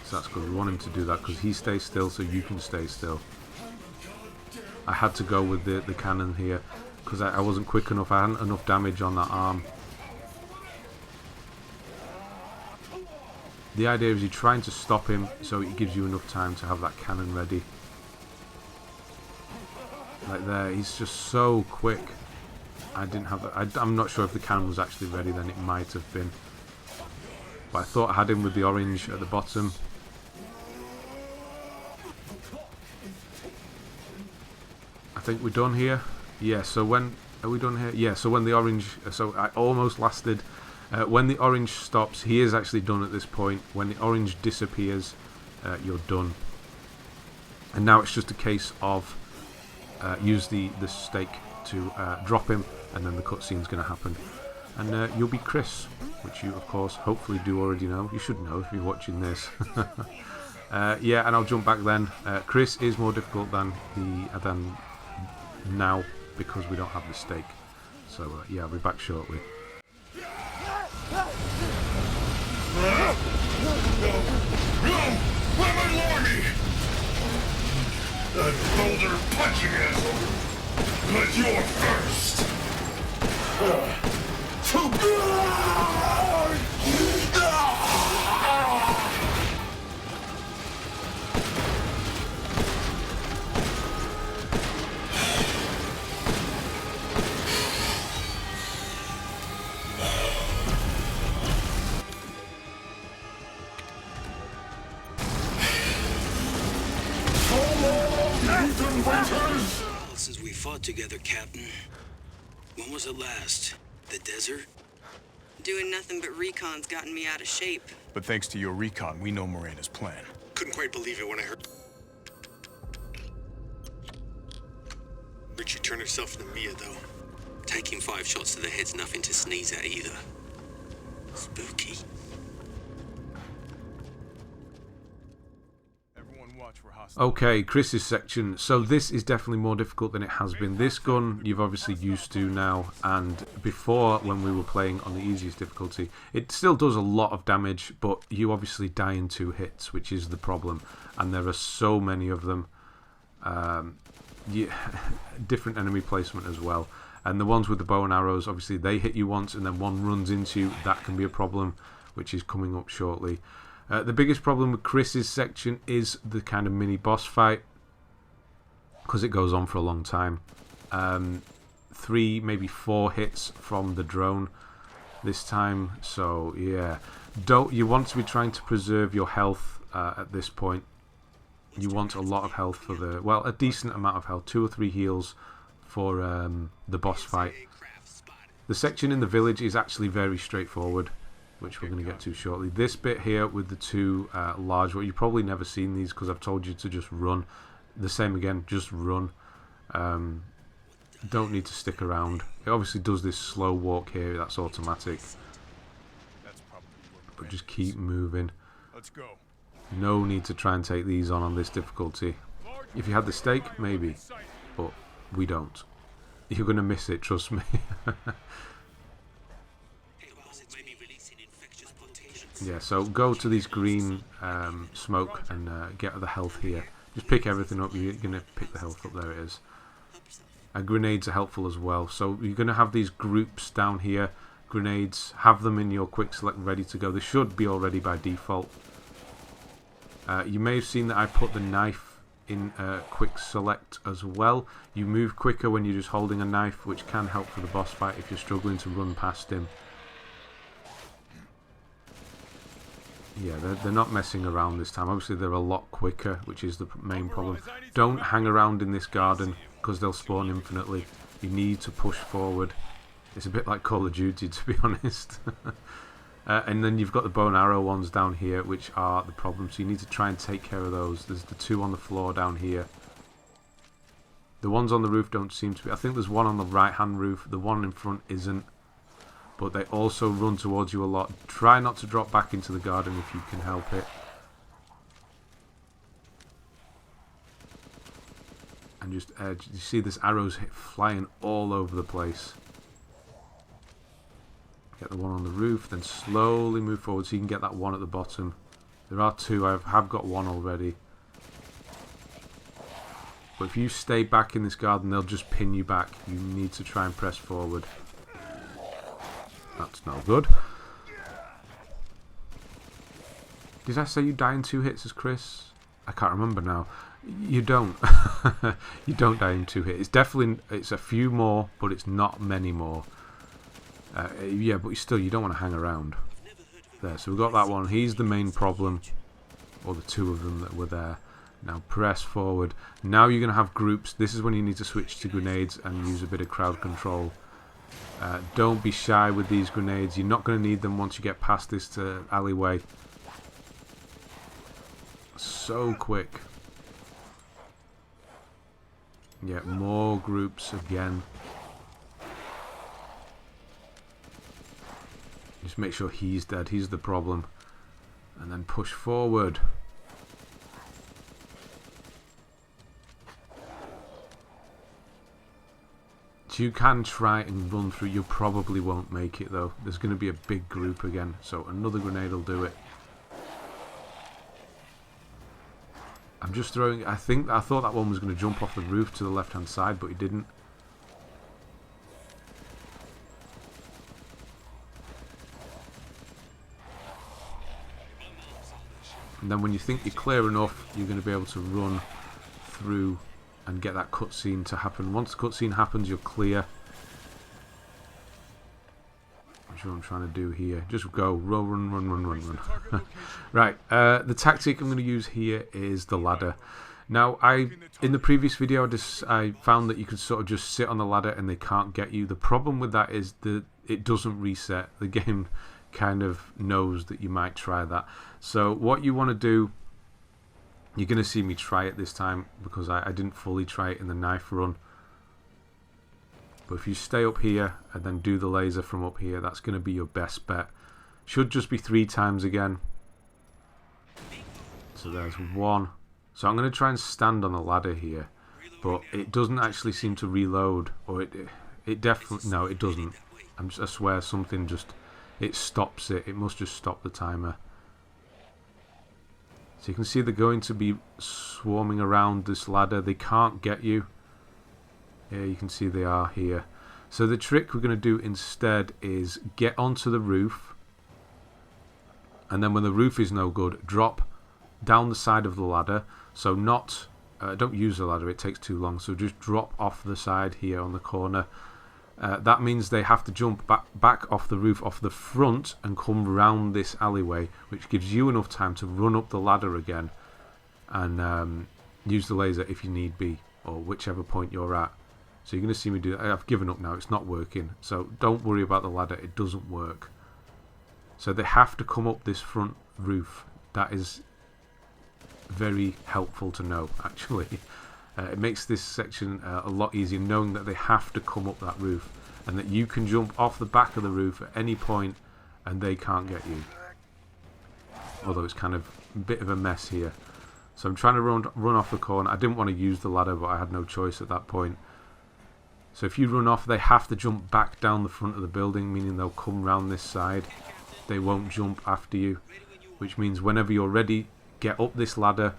So that's good. We want him to do that because he stays still, so you can stay still. I had to go with the cannon here because I wasn't quick enough. I hadn't enough damage on that arm. The idea is you're trying to stop him, so it gives you enough time to have that cannon ready. Like there, he's just so quick. I didn't have that. I'm not sure if the cannon was actually ready then, it might have been. But I thought I had him with the orange at the bottom. I think we're done here. Yeah, so when... Are we done here? Yeah, so when the orange... So I almost lasted... when the orange stops, he is actually done at this point. When the orange disappears, you're done. And now it's just a case of use the stake to drop him, and then the cutscene's going to happen. And you'll be Chris, which you, of course, hopefully do already know. You should know if you're watching this. Yeah, and I'll jump back then. Chris is more difficult than now because we don't have the stake. So, yeah, I'll be back shortly. Lemon Lordy! That boulder punching asshole! But you're first! Since we fought together, Captain. When was it last? The desert? Doing nothing but recon's gotten me out of shape. But thanks to your recon, we know Morena's plan. Couldn't quite believe it when I heard you turn herself into Mia, though. Taking 5 shots to the head's nothing to sneeze at either. Spooky. Okay, Chris's section. So this is definitely more difficult than it has been. This gun you've obviously used to now, and before when we were playing on the easiest difficulty, it still does a lot of damage, but you obviously die in 2 hits, which is the problem. And there are so many of them. Different enemy placement as well. And the ones with the bow and arrows, obviously they hit you once and then one runs into you. That can be a problem, which is coming up shortly. The biggest problem with Chris's section is the kind of mini boss fight, because it goes on for a long time. 3, maybe 4 hits from the drone this time, so yeah. You want to be trying to preserve your health at this point. you want a lot of health for the, well, a decent amount of health, 2 or 3 heals for the boss fight. The section in the village is actually very straightforward, which we're going to get to shortly. This bit here with the 2 large, well, you've probably never seen these because I've told you to just run. The same again, just run. Don't need to stick around. It obviously does this slow walk here, that's automatic. But just keep moving. Let's go. No need to try and take these on this difficulty. If you had the S.T.A.K.E, maybe, but we don't. You're going to miss it, trust me. Yeah, so go to these green smoke and get the health here. Just pick everything up. You're going to pick the health up. There it is. Grenades are helpful as well. So you're going to have these groups down here. Grenades. Have them in your quick select ready to go. They should be already by default. You may have seen that I put the knife in quick select as well. You move quicker when you're just holding a knife, which can help for the boss fight if you're struggling to run past him. Yeah, they're not messing around this time. Obviously, they're a lot quicker, which is the main problem. Don't hang around in this garden because they'll spawn infinitely. You need to push forward. It's a bit like Call of Duty, to be honest. And then you've got the bow and arrow ones down here, which are the problem. So you need to try and take care of those. There's the 2 on the floor down here. The ones on the roof don't seem to be. I think there's one on the right-hand roof. The one in front isn't. But they also run towards you a lot. Try not to drop back into the garden if you can help it. And just you see this arrows flying all over the place. Get the one on the roof, then slowly move forward so you can get that one at the bottom. There are 2. I have got 1 already. But if you stay back in this garden, they'll just pin you back. You need to try and press forward. That's no good. Did I say you die in 2 hits as Chris? I can't remember now. You don't. You don't die in 2 hits. It's definitely, it's a few more, but it's not many more. Yeah, but still, you don't want to hang around. There, so we've got that one. He's the main problem. Or the 2 of them that were there. Now press forward. Now you're going to have groups. This is when you need to switch to grenades and use a bit of crowd control. Don't be shy with these grenades. You're not going to need them once you get past this alleyway. So quick. Yeah, more groups again. Just make sure he's dead. He's the problem. And then push forward. You can try and run through. You probably won't make it though. There's going to be a big group again. So another grenade will do it. I'm just throwing. I thought that one was going to jump off the roof to the left hand side, but he didn't. And then when you think you're clear enough, you're going to be able to run through and get that cutscene to happen. Once the cutscene happens, you're clear. That's what I'm trying to do here. Just go. Run. Right. The tactic I'm going to use here is the ladder. Now, in the previous video, I found that you could sort of just sit on the ladder and they can't get you. The problem with that is that it doesn't reset. The game kind of knows that you might try that. So what you want to do, you're going to see me try it this time because I didn't fully try it in the knife run. But if you stay up here and then do the laser from up here, that's going to be your best bet. Should just be 3 times again. So there's 1. So I'm going to try and stand on the ladder here. But it doesn't actually seem to reload. Or it definitely... No, it doesn't. I swear something just... It stops it. It must just stop the timer. So you can see they're going to be swarming around this ladder. They can't get you. Yeah, you can see they are here. So the trick we're going to do instead is get onto the roof. And then when the roof is no good, drop down the side of the ladder. So not... don't use the ladder, it takes too long. So just drop off the side here on the corner. That means they have to jump back off the roof, off the front, and come round this alleyway, which gives you enough time to run up the ladder again and use the laser if you need be, or whichever point you're at. So you're going to see me do that. I've given up now, it's not working. So don't worry about the ladder, it doesn't work. So they have to come up this front roof. That is very helpful to know, actually. It makes this section a lot easier, knowing that they have to come up that roof, and that you can jump off the back of the roof at any point and they can't get you. Although it's kind of a bit of a mess here. So I'm trying to run off the corner. I didn't want to use the ladder, but I had no choice at that point. So if you run off, they have to jump back down the front of the building, meaning they'll come round this side. They won't jump after you, which means whenever you're ready, get up this ladder,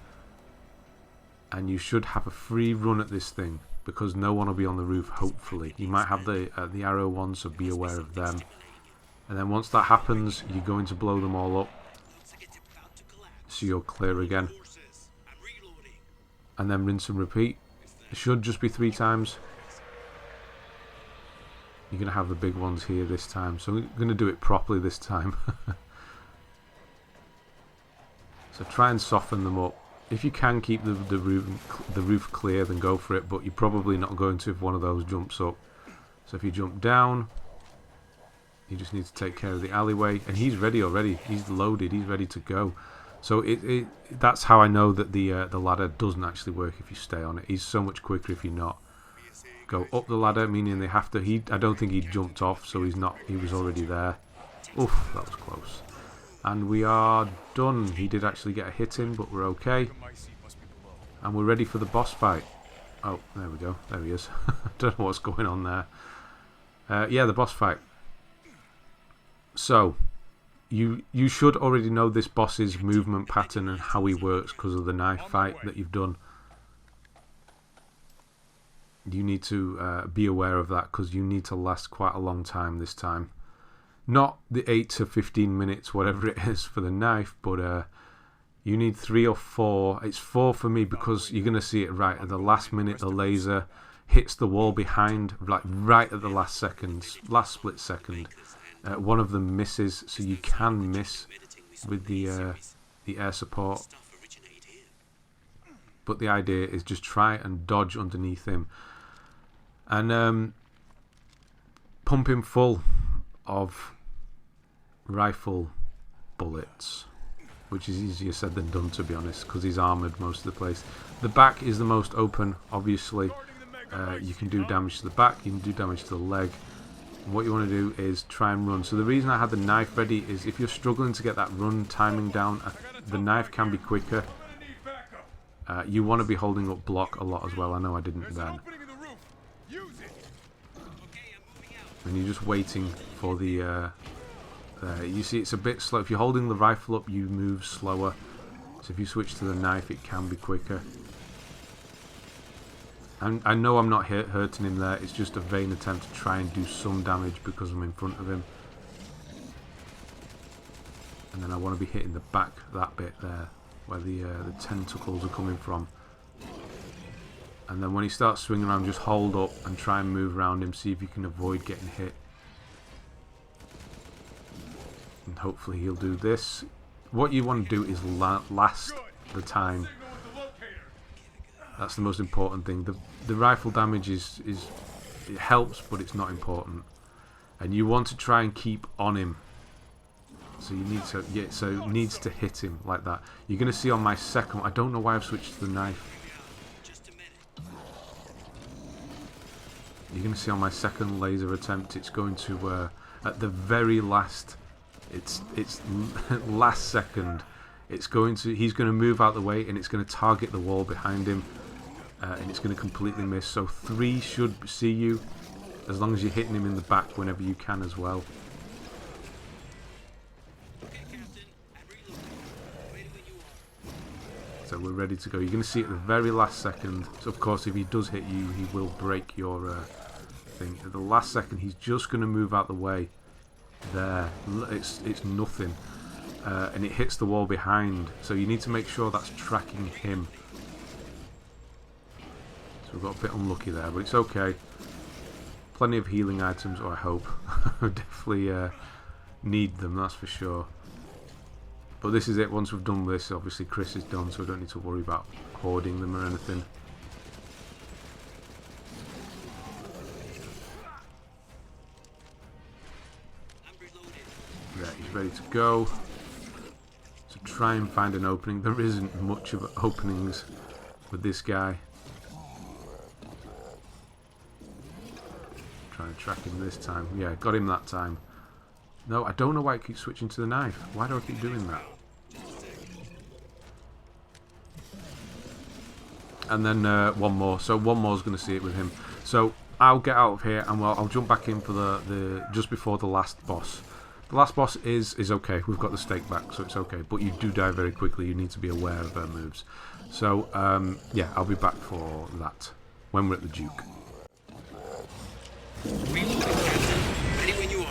and you should have a free run at this thing, because no one will be on the roof, hopefully. You might have the arrow ones, so be aware of them. And then once that happens, you're going to blow them all up, so you're clear again. And then rinse and repeat. It should just be 3 times. You're going to have the big ones here this time, so I'm going to do it properly this time. So try and soften them up. If you can keep the roof clear, then go for it, but you're probably not going to if one of those jumps up. So if you jump down, you just need to take care of the alleyway, and he's ready already. He's loaded, he's ready to go. So that's how I know that the ladder doesn't actually work if you stay on it. He's so much quicker if you're not. Go up the ladder, meaning they have to. I don't think he jumped off, so he's not. He was already there. Oof, that was close. And we are done. He did actually get a hit in, but we're okay. And we're ready for the boss fight. Oh, there we go. There he is. I don't know what's going on there. Yeah, the boss fight. So, you should already know this boss's movement pattern and how he works because of the knife fight that you've done. You need to be aware of that, because you need to last quite a long time this time. Not the 8 to 15 minutes, whatever it is for the knife, but you need 3 or 4. It's 4 for me, because you're going to see it right at the last minute. The laser hits the wall behind, like right at the last split second. One of them misses, so you can miss with the air support. But the idea is just try and dodge underneath him, and pump him full of rifle bullets, which is easier said than done, to be honest, because he's armoured most of the place. The back is the most open, obviously. You can do damage to the back, you can do damage to the leg. And what you want to do is try and run. So the reason I had the knife ready is if you're struggling to get that run timing down, the knife can be quicker. You want to be holding up block a lot as well. I know I didn't then. And you're just waiting for the you see it's a bit slow. If you're holding the rifle up, you move slower. So if you switch to the knife, it can be quicker. And I know I'm not hurting him there. It's just a vain attempt to try and do some damage because I'm in front of him. And then I want to be hitting the back, that bit there, where the tentacles are coming from. And then when he starts swinging around, just hold up and try and move around him, see if you can avoid getting hit. And hopefully he'll do this. What you want to do is last the time. That's the most important thing. The rifle damage is it helps, but it's not important. And you want to try and keep on him. So you need to, yeah, so it needs to hit him like that. You're going to see on my second, I don't know why I've switched to the knife. You're going to see on my second laser attempt, it's going to, at the very last, it's last second, it's going to, he's going to move out the way and it's going to target the wall behind him, and it's going to completely miss. So 3 should see you, as long as you're hitting him in the back whenever you can as well. So we're ready to go. You're going to see at the very last second. So of course, if he does hit you, he will break your thing. At the last second, he's just going to move out the way. There, it's nothing, and it hits the wall behind. So you need to make sure that's tracking him. So we've got a bit unlucky there, but it's okay. Plenty of healing items, or I hope. Definitely need them, that's for sure. But this is it. Once we've done this, obviously Chris is done, so we don't need to worry about hoarding them or anything. Yeah, he's ready to go. So try and find an opening. There isn't much of openings with this guy. Trying to track him this time. Yeah, got him that time. No, I don't know why I keep switching to the knife. Why do I keep doing that? And then one more. So one more is going to see it with him. So I'll get out of here and I'll jump back in for the just before the last boss. The last boss is okay. We've got the stake back, so it's okay. But you do die very quickly. You need to be aware of their moves. So yeah, I'll be back for that when we're at the Duke. Ready when you are.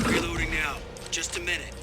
Reloading now. Just a minute.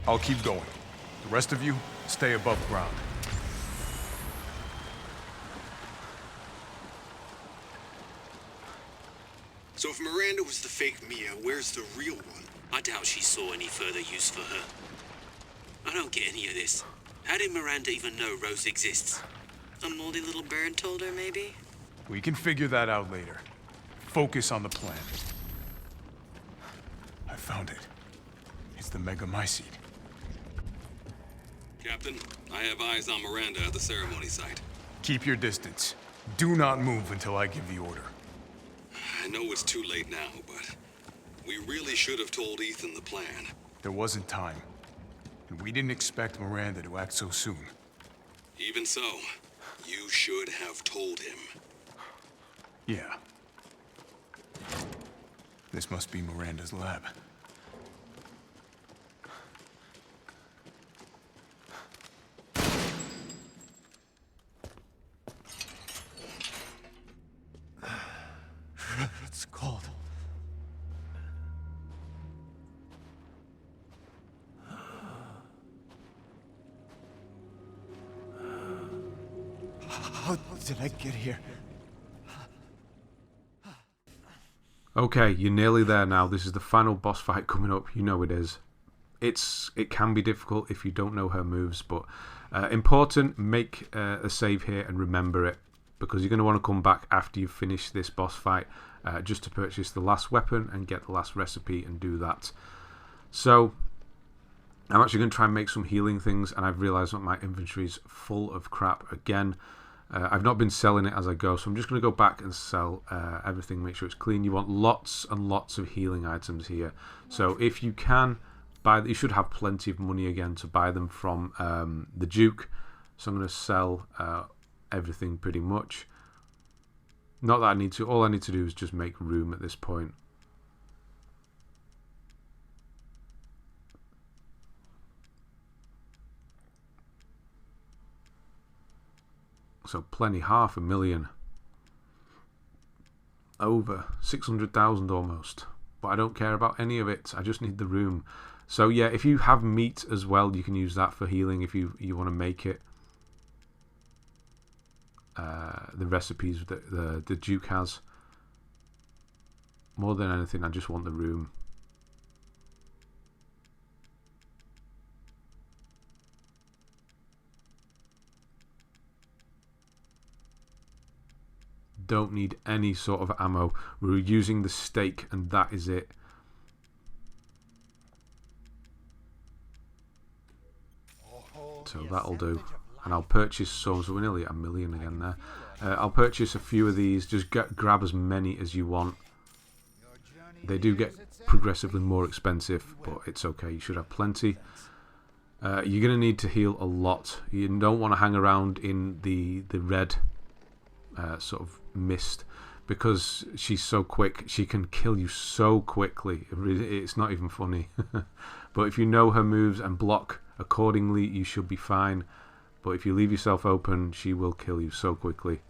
I'll keep going. The rest of you, stay above ground. So if Miranda was the fake Mia, where's the real one? I doubt she saw any further use for her. I don't get any of this. How did Miranda even know Rose exists? A moldy little bird told her, maybe? We can figure that out later. Focus on the plan. I found it. It's the Megamycete. Captain, I have eyes on Miranda at the ceremony site. Keep your distance. Do not move until I give the order. I know it's too late now, but we really should have told Ethan the plan. There wasn't time. And we didn't expect Miranda to act so soon. Even so, you should have told him. Yeah. This must be Miranda's lab. It's cold. How did I get here? Okay, you're nearly there now. This is the final boss fight coming up. You know it is. It can be difficult if you don't know her moves, but important, make a save here and remember it, because you're going to want to come back after you've finished this boss fight just to purchase the last weapon and get the last recipe and do that. So I'm actually going to try and make some healing things, and I've realised that my inventory's full of crap again. I've not been selling it as I go, so I'm just going to go back and sell everything, make sure it's clean. You want lots and lots of healing items here. So if you can, you should have plenty of money again to buy them from the Duke. So I'm going to sell everything pretty much. Not that I need to. All I need to do is just make room at this point. So plenty, 500,000. Over 600,000 almost. But I don't care about any of it. I just need the room. So yeah, if you have meat as well, you can use that for healing if you want to make it. The recipes that the Duke has. More than anything, I just want the room. don't need any sort of ammo. We're using the S.T.A.K.E, and that is it. So that'll do. And I'll purchase some, so we're nearly at 1 million again there. I'll purchase a few of these. Just grab as many as you want. They do get progressively more expensive, but it's okay. You should have plenty. You're going to need to heal a lot. You don't want to hang around in the red sort of mist, because she's so quick. She can kill you so quickly. It's not even funny. But if you know her moves and block accordingly, you should be fine. But if you leave yourself open, she will kill you so quickly.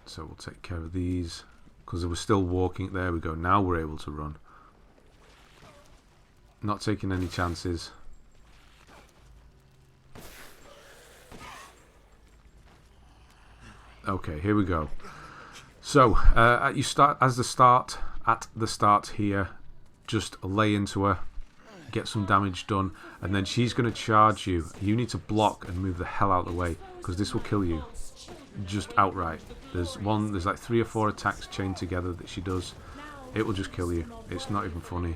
So we'll take care of these, because they were still walking. There we go. Now we're able to run. Not taking any chances. Okay, here we go. So at the start here, just lay into her, get some damage done, and then she's going to charge you. You need to block and move the hell out of the way, because this will kill you just outright. There's like 3 or 4 attacks chained together that she does. It will just kill you. It's not even funny.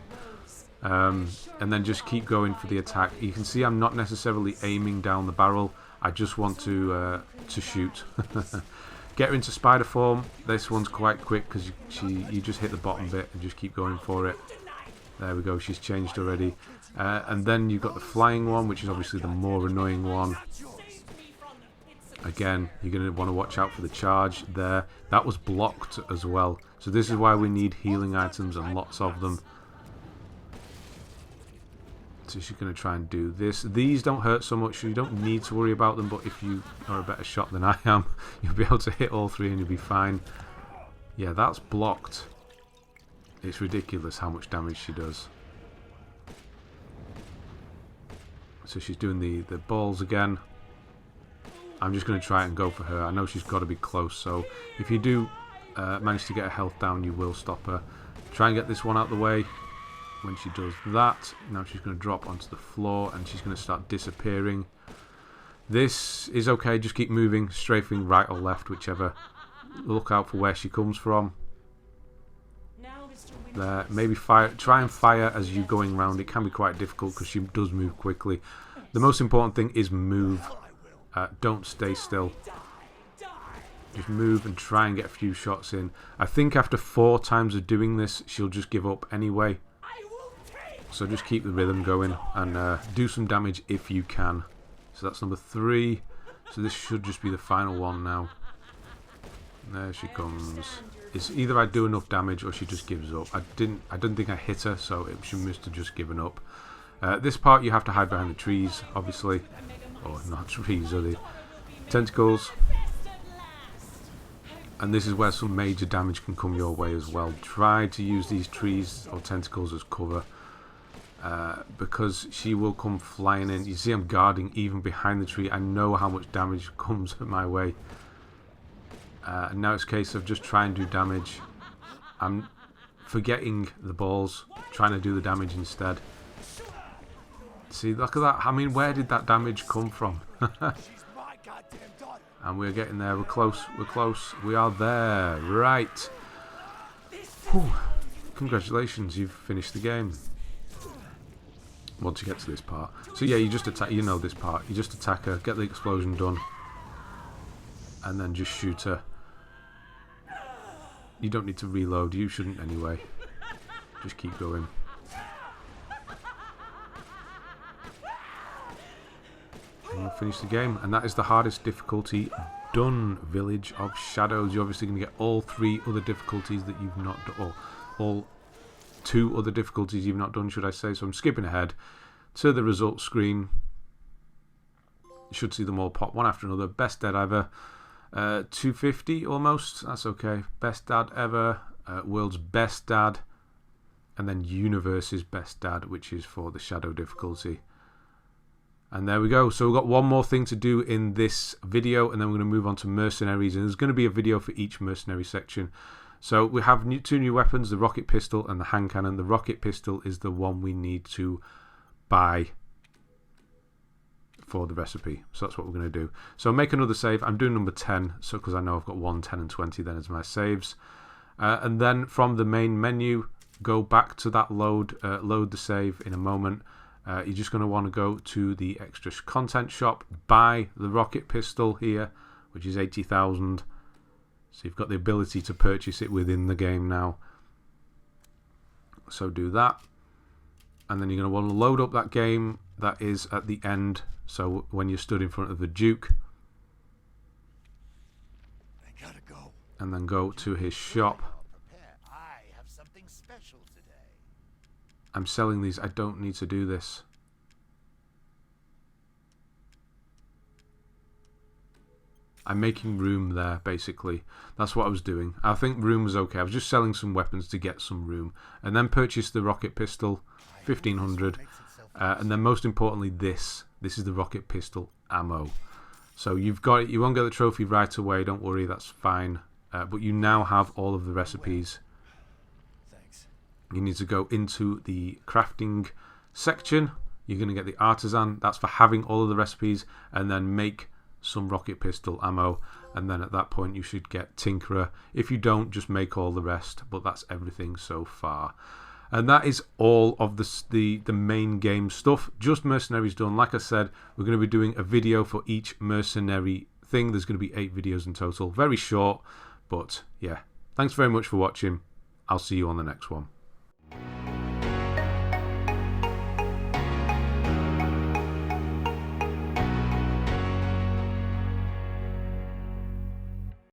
And then just keep going for the attack. You can see I'm not necessarily aiming down the barrel. I just want to shoot. Get her into spider form. This one's quite quick, because you just hit the bottom bit and just keep going for it. There we go. She's changed already. And then you've got the flying one, which is obviously the more annoying one. Again, you're going to want to watch out for the charge there. That was blocked as well. So this is why we need healing items and lots of them. So she's going to try and do this. These don't hurt so much, so you don't need to worry about them. But if you are a better shot than I am, you'll be able to hit all 3 and you'll be fine. Yeah, that's blocked. It's ridiculous how much damage she does. So she's doing the balls again. I'm just going to try and go for her. I know she's got to be close, so if you do manage to get her health down, you will stop her. Try and get this one out of the way. When she does that, now she's going to drop onto the floor and she's going to start disappearing. This is okay, just keep moving, strafing right or left, whichever. Look out for where she comes from. There, maybe fire. Try and fire as you're going around. It can be quite difficult because she does move quickly. The most important thing is move. Don't stay still. Just move and try and get a few shots in. I think after 4 times of doing this, she'll just give up anyway. So just keep the rhythm going and do some damage if you can. So that's number 3. So this should just be the final one now. There she comes. It's either I do enough damage or she just gives up. I don't think I hit her, so she must have just given up. This part you have to hide behind the trees, obviously. Or not trees, are they? Tentacles. And this is where some major damage can come your way as well. Try to use these trees or tentacles as cover. Because she will come flying in. You see I'm guarding even behind the tree. I know how much damage comes my way. And now it's a case of just trying to do damage. I'm forgetting the balls, trying to do the damage instead. See, look at that. I mean, where did that damage come from? And we're getting there. We're close. We're close. We are there. Right. Whew. Congratulations. You've finished the game. Once you get to this part. So yeah, you just attack. You know this part. You just attack her, get the explosion done, and then just shoot her. You don't need to reload. You shouldn't anyway. Just keep going. And we'll finish the game. And that is the hardest difficulty done. Village of Shadows. You're obviously going to get all 3 other difficulties that you've not done. Or all 2 other difficulties you've not done, should I say. So I'm skipping ahead to the results screen. You should see them all pop one after another. Best dad ever. 250 almost. That's okay. Best dad ever. World's best dad. And then universe's best dad, which is for the shadow difficulty. And there we go. So we've got one more thing to do in this video, and then we're going to move on to mercenaries. And there's going to be a video for each mercenary section. So we have 2 new weapons, the rocket pistol and the hand cannon. The rocket pistol is the one we need to buy for the recipe. So that's what we're going to do. So make another save. I'm doing number 10, so because I know I've got 1, 10 and 20 then as my saves. And then from the main menu, go back to that load the save in a moment. You're just going to want to go to the extra content shop, buy the rocket pistol here, which is 80,000. So you've got the ability to purchase it within the game now. So do that. And then you're going to want to load up that game that is at the end. So when you're stood in front of the Duke. I gotta go. And then go to his shop. I have something special today. I'm selling these. I don't need to do this. I'm making room there, basically. That's what I was doing. I think room was okay. I was just selling some weapons to get some room. And then purchase the rocket pistol, 1,500. And then most importantly, this. This is the rocket pistol ammo. So you've got it. You won't get the trophy right away. Don't worry, that's fine. But you now have all of the recipes. Thanks. You need to go into the crafting section. You're going to get the Artisan. That's for having all of the recipes. And then make some rocket pistol ammo. And then at that point you should get Tinkerer. If you don't, just make all the rest. But that's everything so far. And that is all of the main game stuff. Just mercenaries done. Like I said, we're going to be doing a video for each mercenary thing. There's going to be 8 videos in total. Very short, but yeah. Thanks very much for watching. I'll see you on the next one.